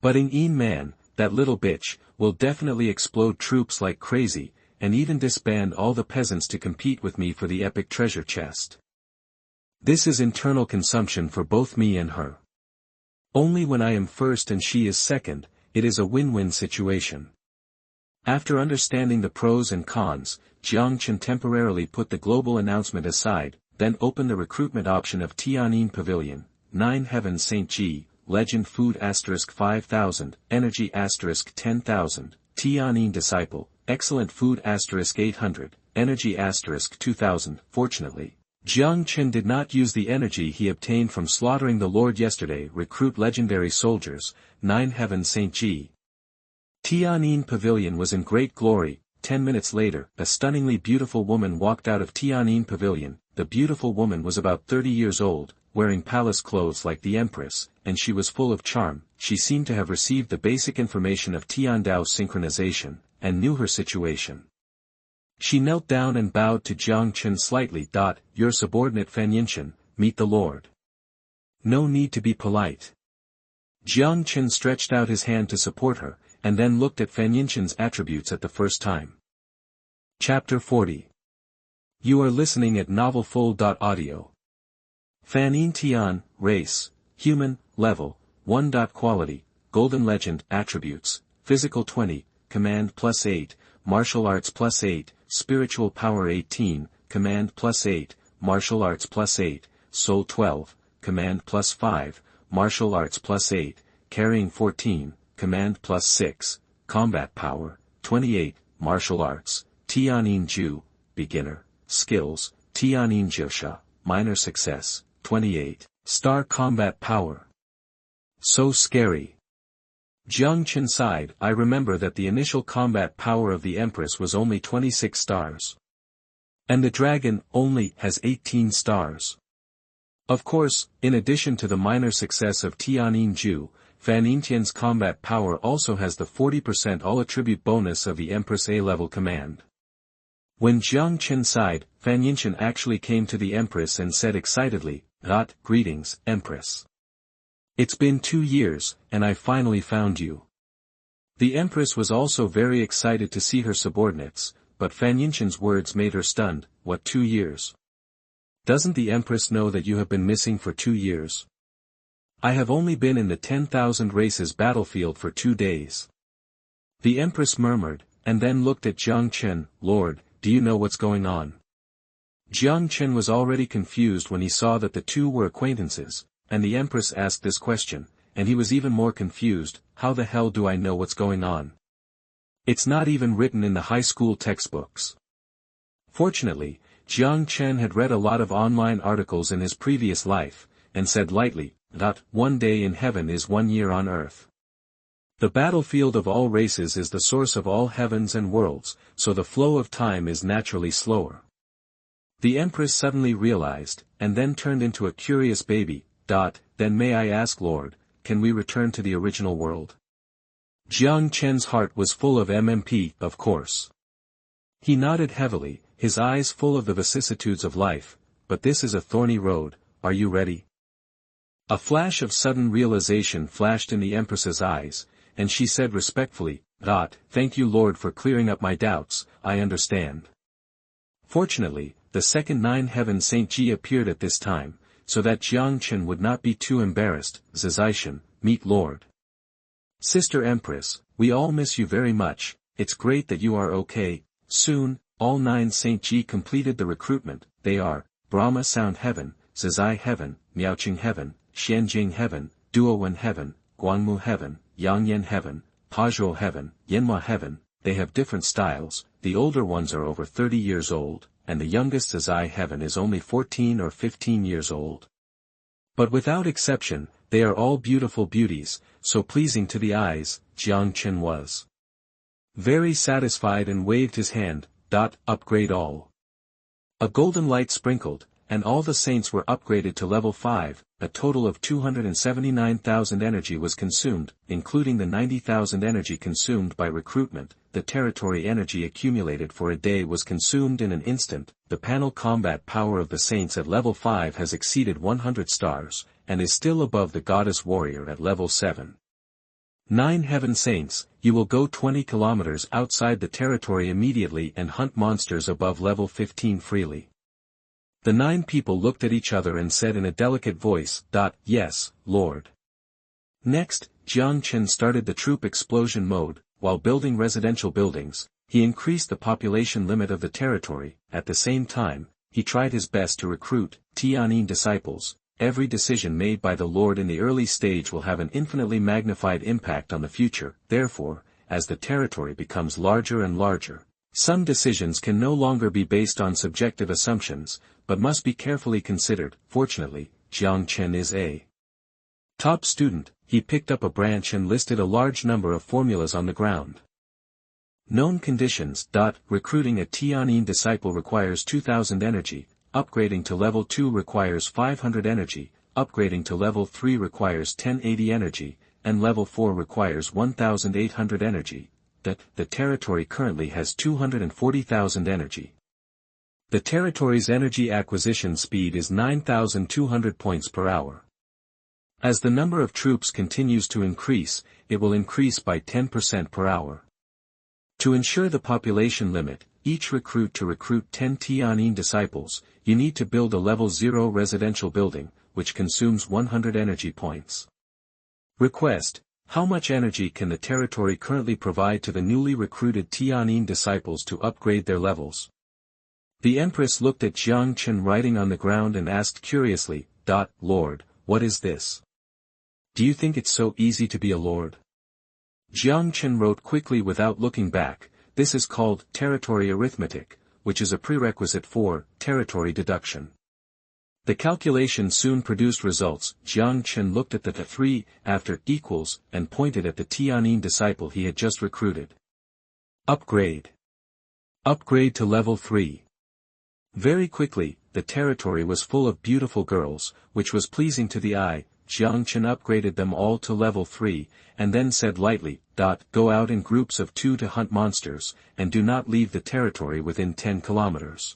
But Yin Man, that little bitch, will definitely explode troops like crazy, and even disband all the peasants to compete with me for the epic treasure chest. This is internal consumption for both me and her. Only when I am first and she is second, it is a win-win situation. After understanding the pros and cons, Jiang Chen temporarily put the global announcement aside, then opened the recruitment option of Tianyin Pavilion, 9 Heaven St. Ji, Legend Food *5000, Energy *10,000, Tianyin Disciple, Excellent Food *800, Energy *2000. Fortunately, Jiang Chen did not use the energy he obtained from slaughtering the Lord yesterday. Recruit legendary soldiers, 9 Heaven St. Ji. Tianyin Pavilion was in great glory. 10 minutes later, a stunningly beautiful woman walked out of Tianyin Pavilion. The beautiful woman was about 30 years old, wearing palace clothes like the Empress, and she was full of charm. She seemed to have received the basic information of Tiandao's synchronization, and knew her situation. She knelt down and bowed to Jiang Chen slightly. Your subordinate Fanqienovel, meet the Lord. No need to be polite. Jiang Chen stretched out his hand to support her, and then looked at Fanqienovel's attributes at the first time. Chapter 40. You are listening at novelfull.audio. Fanqienovel Tian, race, human, level, 1. Quality, golden legend, attributes, physical 20, command +8, martial arts +8, spiritual power 18, command +8, martial arts +8, soul 12, command +5, martial arts +8, carrying 14, command +6, combat power, 28, martial arts, Tianyin Ju, beginner, skills, Tianyin Jiusha, minor success, 28, star combat power. So scary. Jiang Chen sighed. I remember that the initial combat power of the Empress was only 26 stars. And the dragon only has 18 stars. Of course, in addition to the minor success of Tianyin Ju, Fanqienovel's combat power also has the 40% all-attribute bonus of the Empress A-level command. When Jiang Chen sighed, Fanqienovel actually came to the Empress and said excitedly, Greetings, Empress. It's been 2 years, and I finally found you. The Empress was also very excited to see her subordinates, but Fanqienovel's words made her stunned. What, 2 years? Doesn't the Empress know that you have been missing for 2 years? I have only been in the 10,000 races battlefield for 2 days. The Empress murmured, and then looked at Jiang Chen. Lord, do you know what's going on? Jiang Chen was already confused when he saw that the two were acquaintances, and the Empress asked this question, and he was even more confused. How the hell do I know what's going on? It's not even written in the high school textbooks. Fortunately, Jiang Chen had read a lot of online articles in his previous life, and said lightly, 1 day in heaven is 1 year on earth. The battlefield of all races is the source of all heavens and worlds, so the flow of time is naturally slower. The Empress suddenly realized, and then turned into a curious baby. Then may I ask, Lord, can we return to the original world? Jiang Chen's heart was full of MMP, of course. He nodded heavily, his eyes full of the vicissitudes of life. But this is a thorny road. Are you ready? A flash of sudden realization flashed in the Empress's eyes, and she said respectfully, Thank you, Lord, for clearing up my doubts. I understand. Fortunately, the second 9 Heaven Saint Ji appeared at this time, so that Jiang Chen would not be too embarrassed. Zizishan, meet Lord. Sister Empress, we all miss you very much. It's great that you are okay. Soon, all 9 Saint Ji completed the recruitment. They are, Brahma Sound Heaven, Zizai Heaven, Miaoqing Heaven, Xianjing Heaven, Duowen Heaven, Guangmu Heaven, Yangyan Heaven, Pazhou Heaven, Yanhua Heaven. They have different styles. The older ones are over 30 years old, and the youngest Zizai Heaven is only 14 or 15 years old. But without exception, they are all beautiful beauties, so pleasing to the eyes. Jiang Chen was very satisfied and waved his hand. Upgrade all. A golden light sprinkled, and all the saints were upgraded to level 5, a total of 279,000 energy was consumed, including the 90,000 energy consumed by recruitment. The territory energy accumulated for a day was consumed in an instant. The panel combat power of the saints at level 5 has exceeded 100 stars, and is still above the goddess warrior at level 7. 9 Heaven Saints, you will go 20 kilometers outside the territory immediately and hunt monsters above level 15 freely. The 9 people looked at each other and said in a delicate voice, Yes, Lord. Next, Jiang Chen started the troop explosion mode. While building residential buildings, he increased the population limit of the territory. At the same time, he tried his best to recruit Tianyin disciples. Every decision made by the Lord in the early stage will have an infinitely magnified impact on the future. Therefore, as the territory becomes larger and larger, some decisions can no longer be based on subjective assumptions, but must be carefully considered. Fortunately, Jiang Chen is a top student. He picked up a branch and listed a large number of formulas on the ground. Known conditions. Recruiting a Tianyin disciple requires 2000 energy, upgrading to level 2 requires 500 energy, upgrading to level 3 requires 1080 energy, and level 4 requires 1800 energy. The territory currently has 240,000 energy. The territory's energy acquisition speed is 9,200 points per hour. As the number of troops continues to increase, it will increase by 10% per hour. To ensure the population limit, each recruit to recruit 10 Tianyin disciples, you need to build a level 0 residential building, which consumes 100 energy points. Request: how much energy can the territory currently provide to the newly recruited Tianyin disciples to upgrade their levels? The Empress looked at Jiang Chen writing on the ground and asked curiously, Lord, what is this? Do you think it's so easy to be a lord? Jiang Chen wrote quickly without looking back, this is called territory arithmetic, which is a prerequisite for territory deduction. The calculation soon produced results. Jiang Chen looked at the 3 after equals and pointed at the Tianyin disciple he had just recruited. Upgrade. Upgrade to level 3. Very quickly, the territory was full of beautiful girls, which was pleasing to the eye. Jiang Chen upgraded them all to level 3, and then said lightly, Go out in groups of 2 to hunt monsters, and do not leave the territory within 10 kilometers.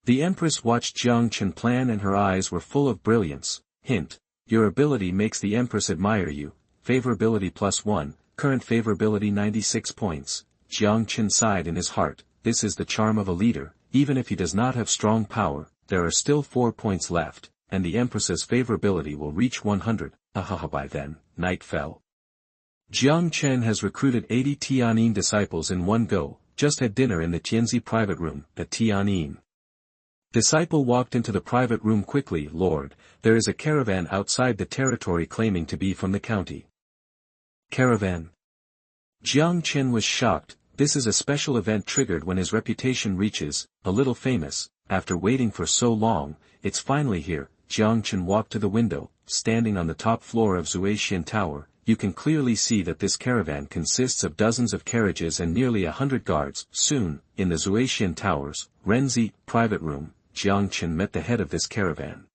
The Empress watched Jiang Chen plan and her eyes were full of brilliance. Hint: your ability makes the Empress admire you. Favorability +1, current favorability 96 points. Jiang Chen sighed in his heart, this is the charm of a leader. Even if he does not have strong power, there are still 4 points left, and the Empress's favorability will reach 100, by then, night fell. Jiang Chen has recruited 80 Tianyin disciples in one go, just had dinner in the Tianzi private room, at Tianyin. Disciple walked into the private room quickly. Lord, there is a caravan outside the territory claiming to be from the county. Caravan? Jiang Chen was shocked. This is a special event triggered when his reputation reaches, a little famous. After waiting for so long, it's finally here. Jiang Chen walked to the window, standing on the top floor of Xuanyuan Tower. You can clearly see that this caravan consists of dozens of carriages and nearly 100 guards. Soon, in the Xuanyuan Towers, Renzi, private room, Jiang Chen met the head of this caravan.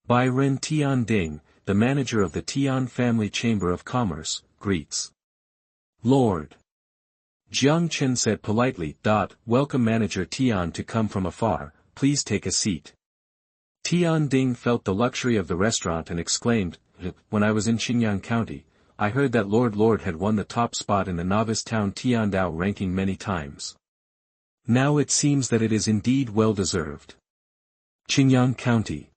By Ren Tian Ding, the manager of the Tian Family Chamber of Commerce, greets. Lord. Jiang Chen said politely, Welcome Manager Tian to come from afar, please take a seat. Tian Ding felt the luxury of the restaurant and exclaimed, when I was in Xinjiang County, I heard that Lord had won the top spot in the novice town Tiandao ranking many times. Now it seems that it is indeed well deserved. Xinjiang County.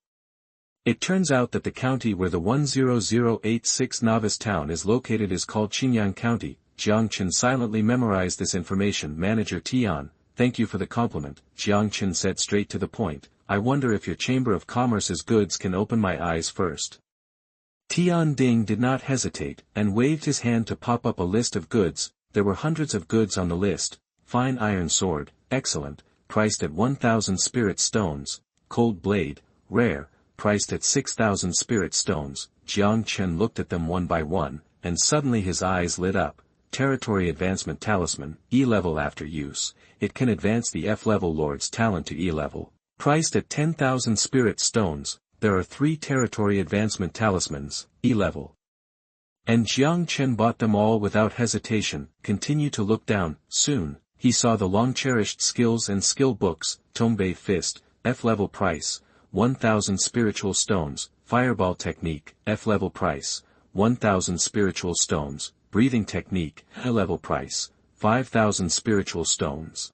It turns out that the county where the 10086 novice town is located is called Xinjiang County. Jiang Chen silently memorized this information. Manager Tian, thank you for the compliment. Jiang Chen said straight to the point, I wonder if your Chamber of Commerce's goods can open my eyes first. Tian Ding did not hesitate, and waved his hand to pop up a list of goods. There were hundreds of goods on the list. Fine iron sword, excellent, priced at 1,000 spirit stones. Cold blade, rare, priced at 6,000 spirit stones. Jiang Chen looked at them one by one, and suddenly his eyes lit up. Territory Advancement Talisman, E-level after use. It can advance the F-level Lord's talent to E-level. Priced at 10,000 spirit stones, there are 3 Territory Advancement Talismans, E-level. And Jiang Chen bought them all without hesitation. Continue to look down. Soon, he saw the long-cherished skills and skill books. Tombe Fist, F-level price, 1,000 spiritual stones. Fireball Technique, F-level price, 1,000 spiritual stones. Breathing Technique, E-level price, 5,000 spiritual stones.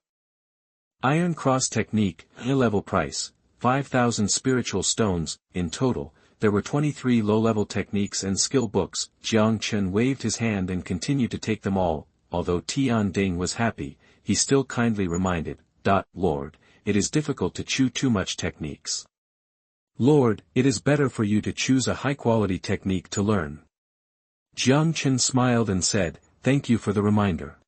Iron Cross Technique, E-level price, 5,000 spiritual stones. In total, there were 23 low-level techniques and skill books. Jiang Chen waved his hand and continued to take them all. Although Tian Ding was happy, he still kindly reminded, Lord, it is difficult to chew too much techniques. Lord, it is better for you to choose a high-quality technique to learn. Jiang Chen smiled and said, thank you for the reminder.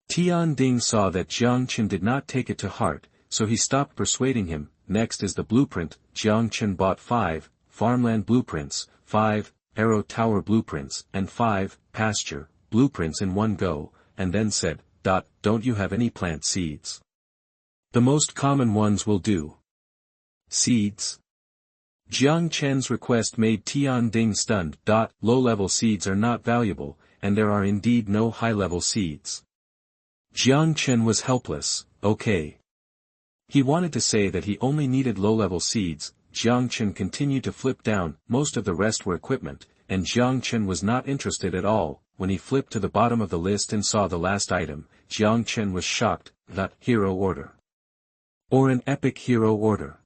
Tian Ding saw that Jiang Chen did not take it to heart, so he stopped persuading him. Next is the blueprint. Jiang Chen bought 5 farmland blueprints, 5 arrow tower blueprints, and 5 pasture blueprints in one go, and then said, Don't you have any plant seeds? The most common ones will do. Seeds? Jiang Chen's request made Tian Ding stunned. Low-level seeds are not valuable, and there are indeed no high-level seeds. Jiang Chen was helpless. Okay. He wanted to say that he only needed low-level seeds. Jiang Chen continued to flip down, most of the rest were equipment, and Jiang Chen was not interested at all. When he flipped to the bottom of the list and saw the last item, Jiang Chen was shocked. Hero Order. Or an Epic Hero Order.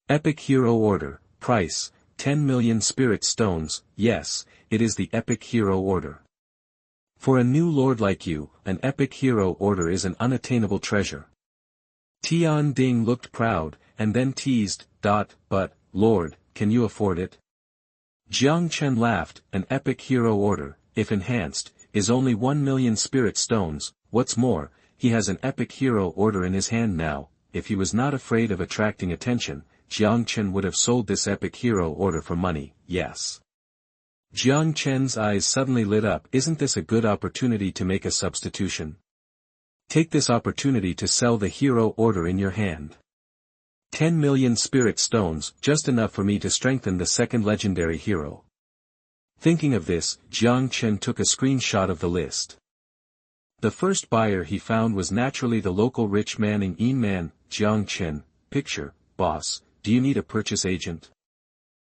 Epic Hero Order, price, 10 million spirit stones. Yes, it is the Epic Hero Order. For a new lord like you, an Epic Hero Order is an unattainable treasure. Tian Ding looked proud, and then teased. But, Lord, can you afford it? Jiang Chen laughed. An Epic Hero Order, if enhanced, is only 1 million spirit stones. What's more, he has an Epic Hero Order in his hand now. If he was not afraid of attracting attention, Jiang Chen would have sold this Epic Hero Order for money. Yes. Jiang Chen's eyes suddenly lit up. Isn't this a good opportunity to make a substitution? Take this opportunity to sell the Hero Order in your hand. 10 million spirit stones, just enough for me to strengthen the second legendary hero. Thinking of this, Jiang Chen took a screenshot of the list. The first buyer he found was naturally the local rich man in Man. Jiang Chen, picture, boss, do you need a purchase agent?